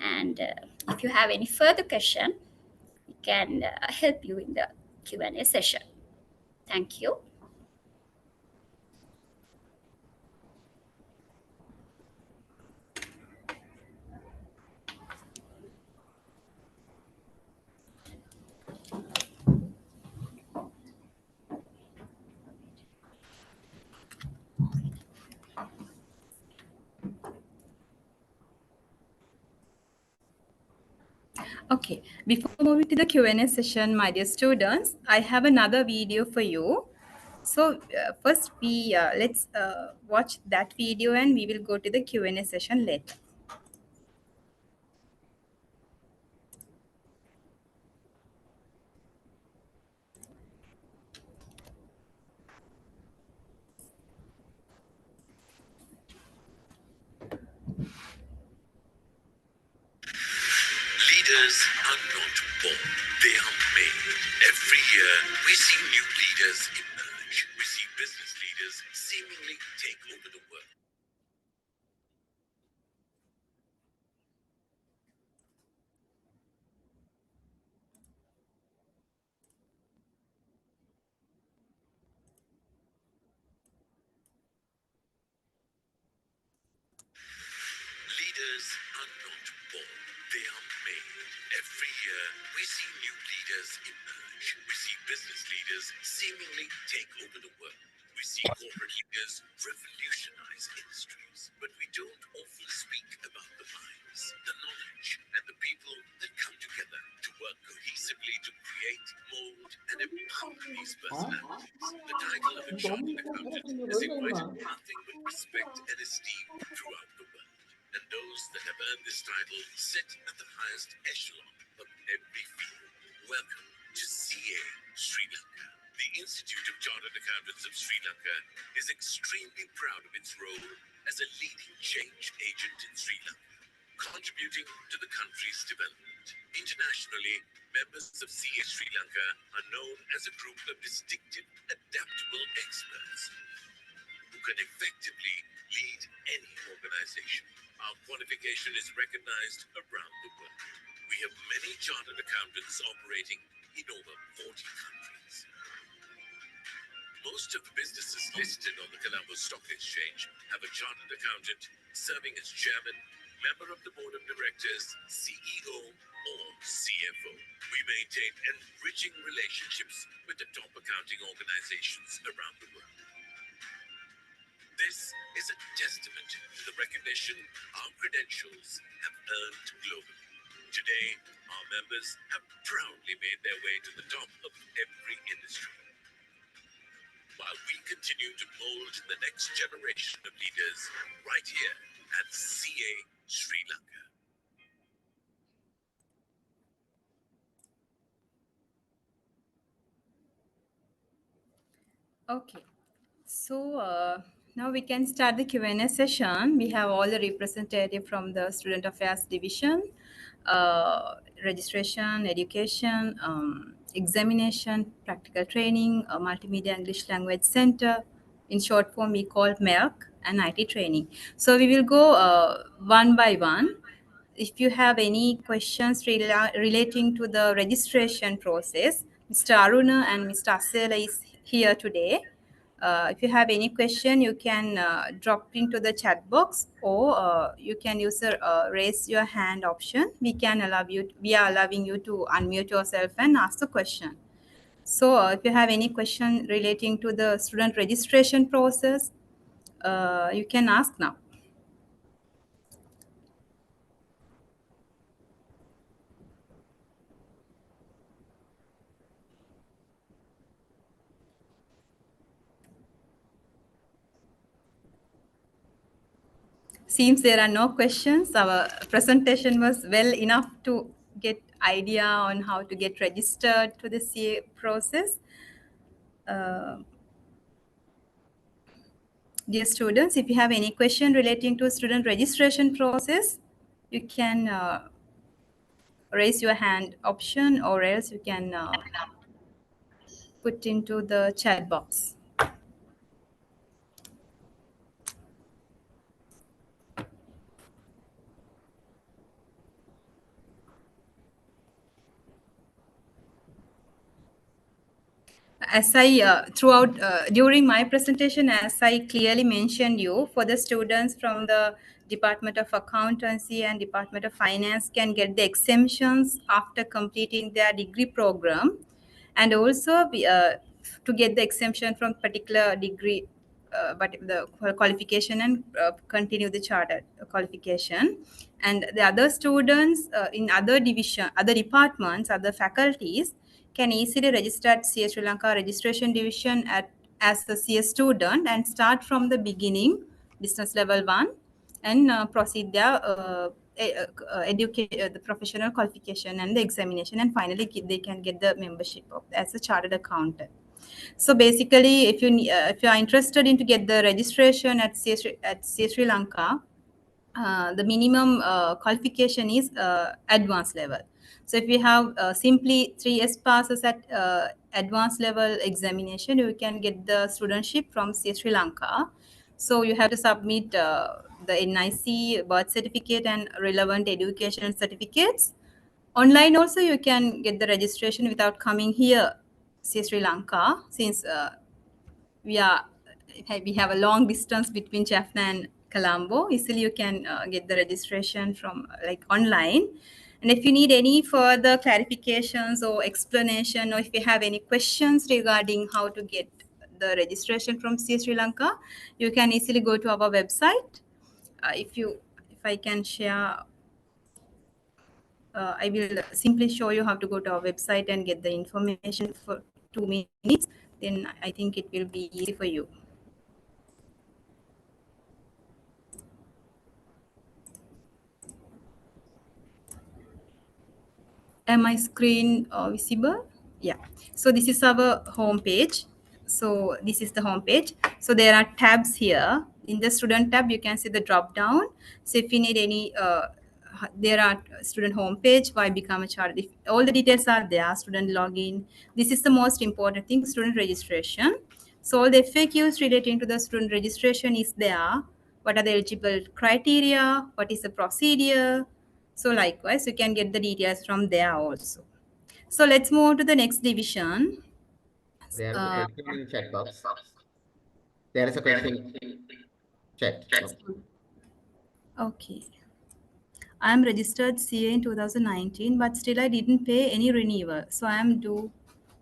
and if you have any further question, we can help you in the Q&A session. Thank you. Okay, before moving to the Q&A session, my dear students, I have another video for you. So first let's watch that video, and we will go to the Q&A session later. Leaders are not born, they are made. Every year, we see new leaders emerge. We see business leaders seemingly take over the world. leaders are not born, they are made. Every year, we see new leaders emerge. We see business leaders seemingly take over the world. We see corporate leaders revolutionize industries. But we don't often speak about the minds, the knowledge, and the people that come together to work cohesively to create, mold, and empower these personalities. The title of a chartered accountant has invited nothing but respect and esteem throughout the world. And those that have earned this title sit at the highest echelon of every field. Welcome to CA Sri Lanka. The Institute of Chartered Accountants of Sri Lanka is extremely proud of its role as a leading change agent in Sri Lanka, contributing to the country's development. Internationally, members of CA Sri Lanka are known as a group of distinctive, adaptable experts who can effectively lead any organization. Our qualification is recognized around the world. We have many chartered accountants operating in over 40 countries. Most of the businesses listed on the Colombo Stock Exchange have a chartered accountant serving as chairman, member of the board of directors, CEO, or CFO. We maintain enriching relationships with the top accounting organizations around the world. This is a testament to the recognition our credentials have earned globally. Today, our members have proudly made their way to the top of every industry, while we continue to mold the next generation of leaders right here at CA Sri Lanka. Okay. So now we can start the Q&A session. We have all the representative from the Student Affairs Division, registration, education, examination, practical training, Multimedia English Language Center. In short form, we call MELC, and IT training. So we will go one by one. If you have any questions relating to the registration process, Mr. Aruna and Mr. Asela is here today. If you have any question, you can drop into the chat box, or you can use the raise your hand option. We are allowing you to unmute yourself and ask the question. So if you have any question relating to the student registration process, you can ask now. Seems there are no questions. Our presentation was well enough to get idea on how to get registered to the CA process. Dear students, if you have any question relating to student registration process, you can raise your hand option, or else you can put into the chat box. As I throughout during my presentation, as I clearly mentioned you, for the students from the Department of Accountancy and Department of Finance can get the exemptions after completing their degree program, and also to get the exemption from particular degree, but the qualification, and continue the chartered qualification. And the other students in other division, other departments, other faculties can easily register at CS Sri Lanka registration division as a CS student and start from the beginning, business level 1, and proceed their the professional qualification and the examination, and finally they can get the membership as a chartered accountant. So basically, if you are interested in to get the registration at CS Sri Lanka, the minimum qualification is advanced level. So if you have simply 3 years passes at advanced level examination, you can get the studentship from Sri Lanka. So you have to submit the NIC, birth certificate, and relevant educational certificates. Online also you can get the registration without coming here, Sri Lanka, since we have a long distance between Jaffna and Colombo. Easily you can get the registration from like online. And if you need any further clarifications or explanation, or if you have any questions regarding how to get the registration from CS Sri Lanka, you can easily go to our website. If I can share, I will simply show you how to go to our website and get the information for 2 minutes. Then I think it will be easy for you. Am my screen visible? Yeah. So this is our home page. So this is the home page. So there are tabs here. In the student tab, you can see the drop down. So if you need any, there are student home page, why become a child. If all the details are there, student login. This is the most important thing, student registration. So all the FAQs relating to the student registration is there. What are the eligible criteria? What is the procedure? So likewise, you can get the details from there also. So let's move on to the next division. There is a question in chat box. There is a question chat. Okay. I am registered CA in 2019, but still I didn't pay any renewal. So I am due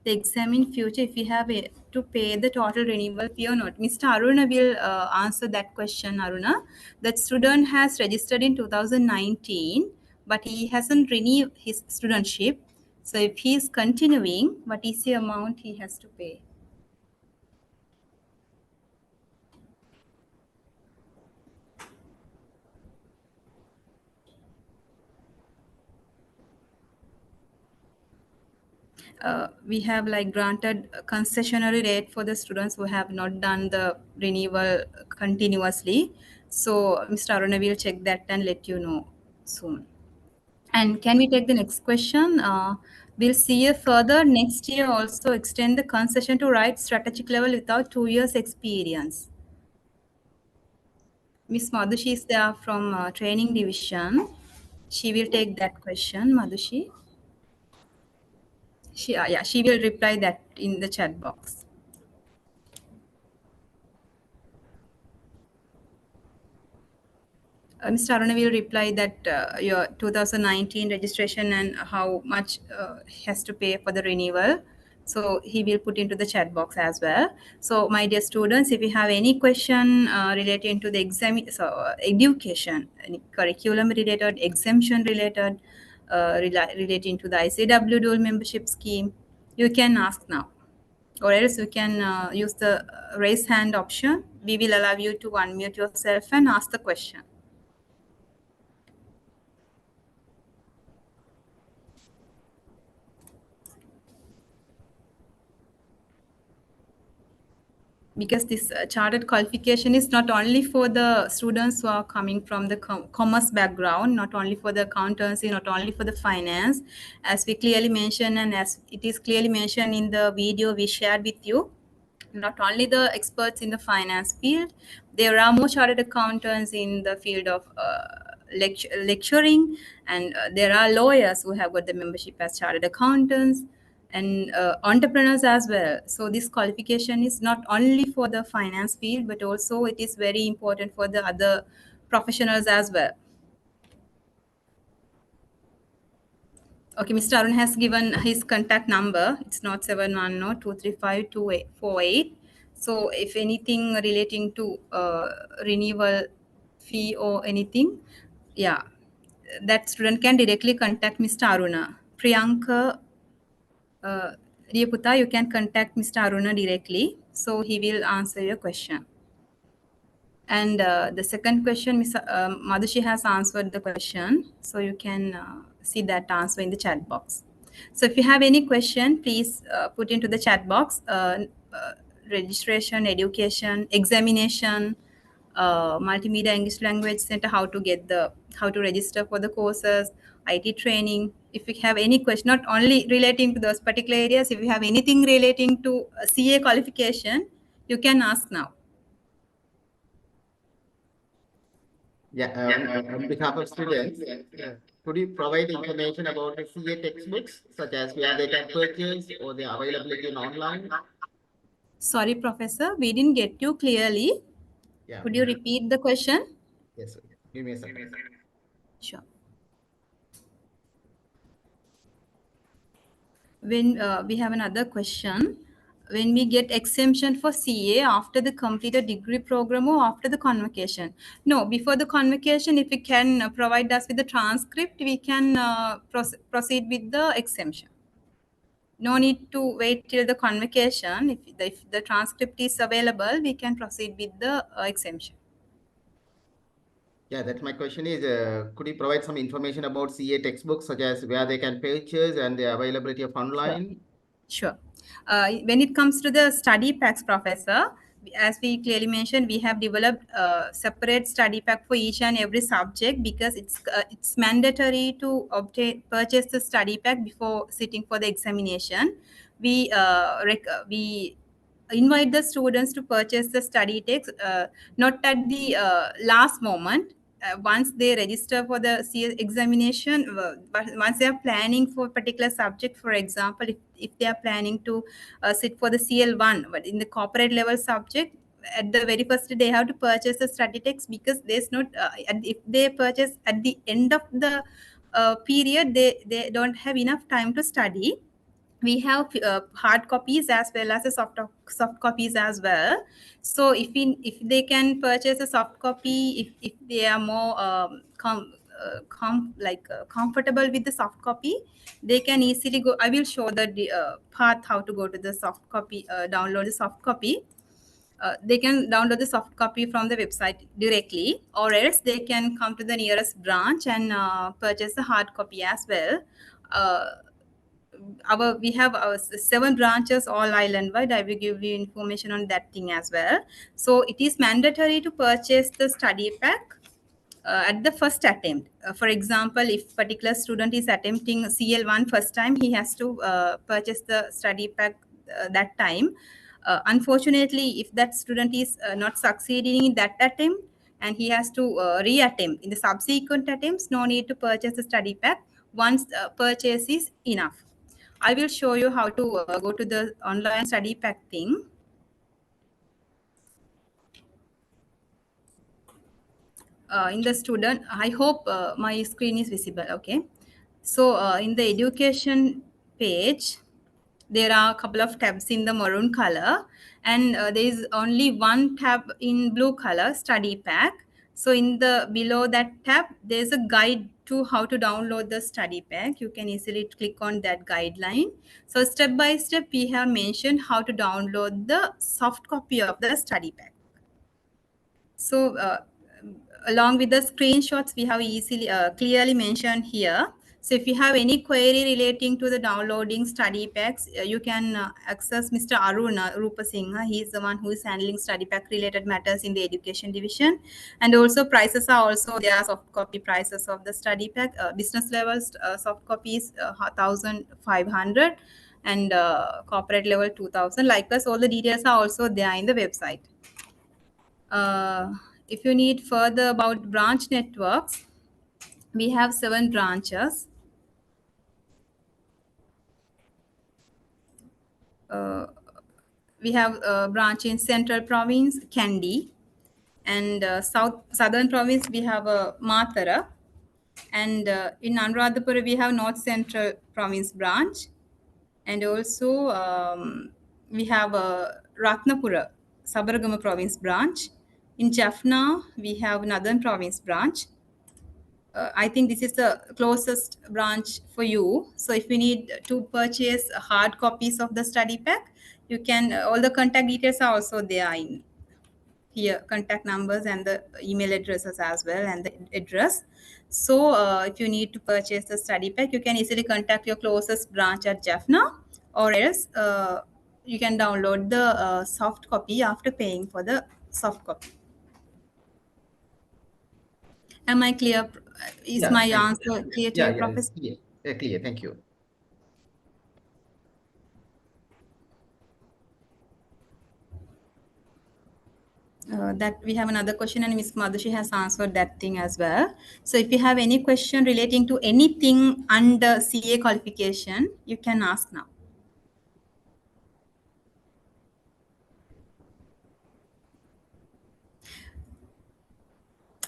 the exam in future if we have to pay the total renewal fee or not. Mr. Aruna will answer that question, Aruna. That student has registered in 2019, but he hasn't renewed his studentship. So if he is continuing, what is the amount he has to pay? We have like granted a concessionary rate for the students who have not done the renewal continuously. So Mr. Aruna will check that and let you know soon. And can we take the next question? We'll see you further next year also extend the concession to right strategic level without 2 years experience. Miss Madhushi is there from training division. She will take that question, Madhushi. She will reply that in the chat box. Mr. Aruna will reply that your 2019 registration and how much has to pay for the renewal. So he will put into the chat box as well. So my dear students, if you have any question relating to the exam, education, any curriculum related, exemption related, relating to the ICW dual membership scheme, you can ask now. Or else you can use the raise hand option. We will allow you to unmute yourself and ask the question. Because this chartered qualification is not only for the students who are coming from the commerce background, not only for the accountancy, not only for the finance, as we clearly mentioned and as it is clearly mentioned in the video we shared with you, not only the experts in the finance field, there are more chartered accountants in the field of lecturing, and there are lawyers who have got the membership as chartered accountants, and entrepreneurs as well. So this qualification is not only for the finance field, but also it is very important for the other professionals as well. Okay, Mr. Arun has given his contact number. It's not 710-235-2848. So if anything relating to renewal fee or anything, yeah, that student can directly contact Mr. Aruna. Priyanka, dear Puta, you can contact Mr. Aruna directly. So he will answer your question. And the second question, Ms. Madhushi has answered the question. So you can see that answer in the chat box. So if you have any question, please put into the chat box. Registration, education, examination, multimedia English language center, how to register for the courses, IT training. If you have any question, not only relating to those particular areas, if you have anything relating to CA qualification, you can ask now. Yeah, on behalf of students, could you provide information about the CA textbooks, such as where they can purchase or their availability in online? Sorry, Professor, we didn't get you clearly. Yeah. Could you repeat the question? Yes, sir. Give me a second. Sure. When we have another question, when we get exemption for CA after the completed degree program or after the convocation? No, before the convocation, if you can provide us with the transcript, we can proceed with the exemption. No need to wait till the convocation. If the transcript is available, we can proceed with the exemption. Yeah, that's my question is, could you provide some information about CA textbooks, such as where they can purchase and the availability of Sure. online? Sure. When it comes to the study packs, Professor, as we clearly mentioned, we have developed a separate study pack for each and every subject because it's mandatory to purchase the study pack before sitting for the examination. We invite the students to purchase the study text not at the last moment. Once they register for the CS examination, but once they are planning for a particular subject, for example, if they are planning to sit for the CL1, but in the corporate level subject, at the very first they have to purchase the study text because there's not, if they purchase at the end of the period, they don't have enough time to study. We have hard copies as well as the soft copies as well. So if they can purchase a soft copy, if they are more comfortable with the soft copy, they can easily go. I will show the path how to go to the soft copy, download the soft copy. They can download the soft copy from the website directly, or else they can come to the nearest branch and purchase the hard copy as well. uh, we have our 7 branches all island wide. I will give you information on that thing as well. So it is mandatory to purchase the study pack at the first attempt. For example, if particular student is attempting CL1 first time, he has to purchase the study pack that time. Unfortunately, if that student is not succeeding in that attempt and he has to re-attempt in the subsequent attempts, no need to purchase the study pack. Once purchase is enough. I will show you how to go to the online study pack thing. In the student, I hope my screen is visible. Okay. So in the education page, there are a couple of tabs in the maroon color, and there is only one tab in blue color, study pack. So in the below that tab, there's a guide to how to download the study pack. You can easily click on that guideline. So step by step, we have mentioned how to download the soft copy of the study pack. So along with the screenshots, we have easily clearly mentioned here. So if you have any query relating to the downloading study packs, you can access Mr. Aruna Rupasinghe. He is the one who is handling study pack related matters in the education division. And also prices are also there, soft copy prices of the study pack. Business levels soft copies 1,500 and corporate level 2,000. Likewise, all the details are also there in the website. If you need further about branch networks, we have 7 branches. Uh, we have a branch in Central Province, Kandy, and Southern Province we have a Matara, and in Anuradhapura we have North Central Province branch, and also we have a Ratnapura, Sabaragama Province branch. In Jaffna we have Northern Province branch. I think this is the closest branch for you. So if you need to purchase hard copies of the study pack, you can, all the contact details are also there in here, contact numbers and the email addresses as well, and the address. So if you need to purchase the study pack, you can easily contact your closest branch at Jaffna, or else you can download the soft copy after paying for the soft copy. Am I clear? Is Yeah, my thank you. answer clear to Yeah, you, yeah, it's Professor? clear. Clear. Thank you. That we have another question, and Ms. Madhushi has answered that thing as well. So if you have any question relating to anything under CA qualification, you can ask now.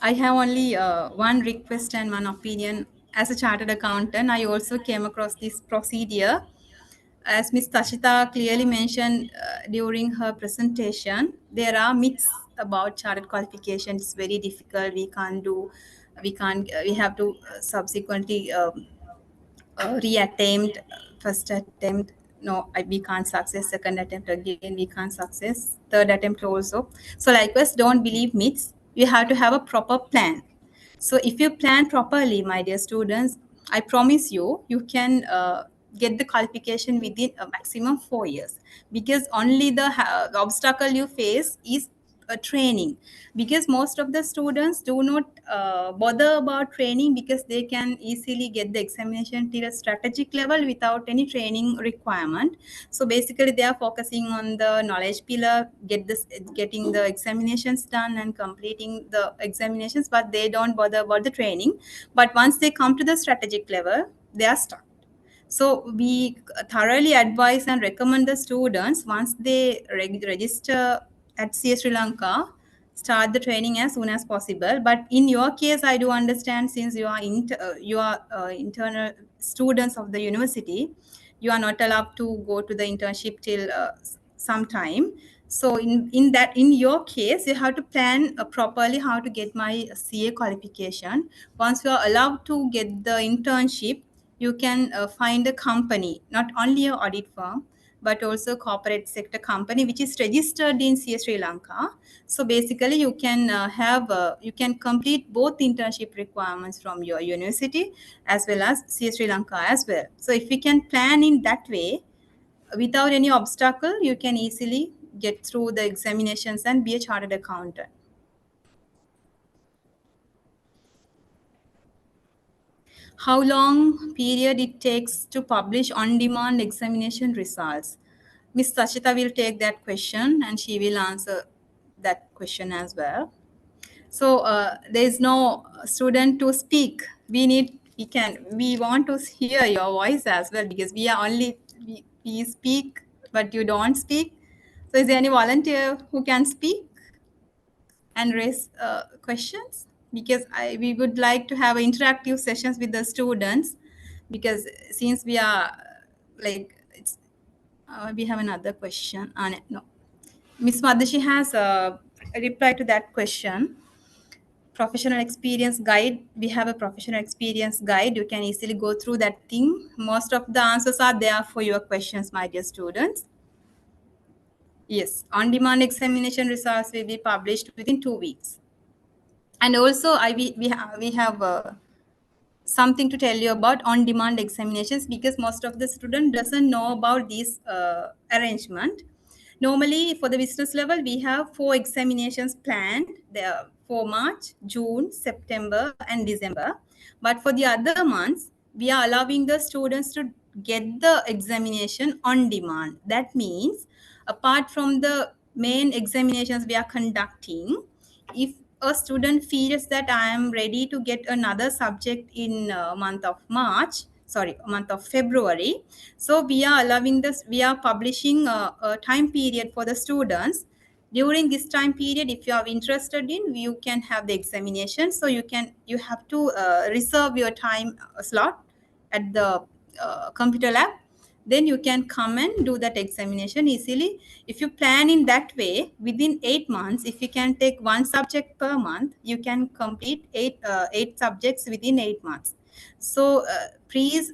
I have only one request and one opinion. As a chartered accountant, I also came across this procedure. As Ms. Tashita clearly mentioned during her presentation, there are myths about chartered qualification. It's very difficult. We have to subsequently reattempt, first attempt. No, we can't success. Second attempt again, we can't success. Third attempt also. So likewise, don't believe myths. You have to have a proper plan. So if you plan properly, my dear students, I promise you, you can get the qualification within a maximum 4 years. Because only the obstacle you face is training. Because most of the students do not bother about training because they can easily get the examination till a strategic level without any training requirement. So basically, they are focusing on the knowledge pillar, getting the examinations done and completing the examinations, but they don't bother about the training. But once they come to the strategic level, they are stuck. So we thoroughly advise and recommend the students, once they register at CS Sri Lanka, start the training as soon as possible. But in your case, I do understand, since you are internal students of the university, you are not allowed to go to the internship till some time. So in your case, you have to plan properly how to get my CA qualification. Once you are allowed to get the internship, you can find a company, not only an audit firm, but also corporate sector company, which is registered in CS Sri Lanka. So basically, you can complete both internship requirements from your university as well as CS Sri Lanka as well. So if you can plan in that way, without any obstacle, you can easily get through the examinations and be a chartered accountant. How long period it takes to publish on-demand examination results? Ms. Sachita will take that question and she will answer that question as well. So there is no student to speak. We want to hear your voice as well, because we speak, but you don't speak. So is there any volunteer who can speak and raise questions? Because we would like to have interactive sessions with the students, because since we are we have another question. No, Miss Madashi has a reply to that question. Professional experience guide. We have a professional experience guide. You can easily go through that thing. Most of the answers are there for your questions, my dear students. Yes, on-demand examination results will be published within 2 weeks. And also, we have something to tell you about on-demand examinations, because most of the student doesn't know about this arrangement. Normally, for the business level, we have 4 examinations planned there for March, June, September, and December. But for the other months, we are allowing the students to get the examination on demand. That means, apart from the main examinations we are conducting, if a student feels that I am ready to get another subject in month of February, so we are allowing this, we are publishing a time period for the students. During this time period, if you are interested in, you can have the examination. So you have to reserve your time slot at the computer lab. Then you can come and do that examination easily. If you plan in that way, within 8 months, if you can take one subject per month, you can complete eight subjects within 8 months. So please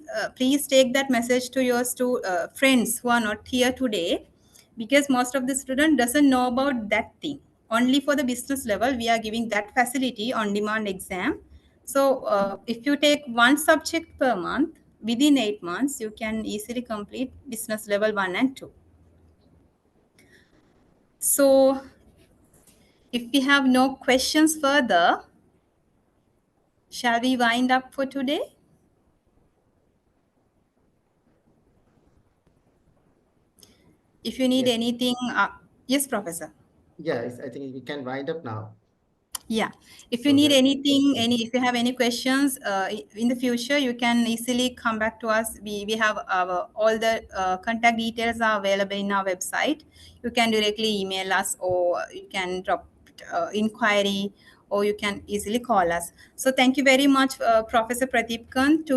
take that message to your friends who are not here today, because most of the student doesn't know about that thing. Only for the business level, we are giving that facility on demand exam. So if you take one subject per month, within 8 months, you can easily complete business level 1 and 2. So if we have no questions further, shall we wind up for today? If you need Yes. anything, yes, Professor. Yes, I think we can wind up now. Yeah, if you So need that, anything, if you have any questions in the future, you can easily come back to us. We have all the contact details are available in our website. You can directly email us, or you can drop inquiry or you can easily call us. So thank you very much, Professor Pradeep Kant,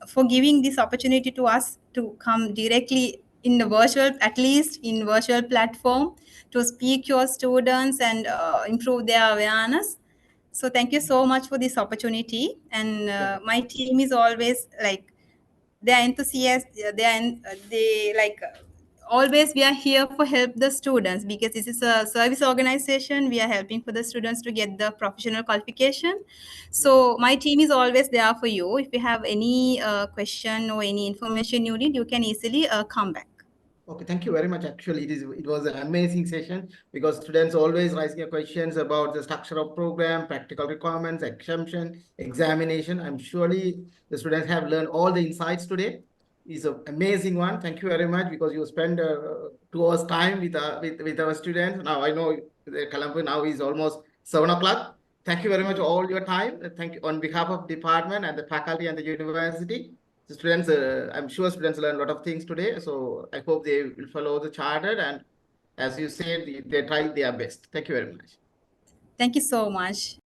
for giving this opportunity to us to come directly in the virtual, at least in virtual platform, to speak to your students and improve their awareness. So thank you so much for this opportunity. And my team is always like, they are enthusiastic. They like always we are here for help the students, because this is a service organization. We are helping for the students to get the professional qualification. So my team is always there for you. If you have any question or any information you need, you can easily come back. Okay, thank you very much. Actually, it was an amazing session because students always raising questions about the structure of program, practical requirements, exemption, examination. I'm surely the students have learned all the insights today. It's an amazing one. Thank you very much because you spend 2 hours time with our students. Now I know the Colombo now is almost 7 o'clock. Thank you very much all your time. Thank you on behalf of department and the faculty and the university. The students, I'm sure students learn a lot of things today. So I hope they will follow the charter, and as you said, they try their best. Thank you very much. Thank you so much.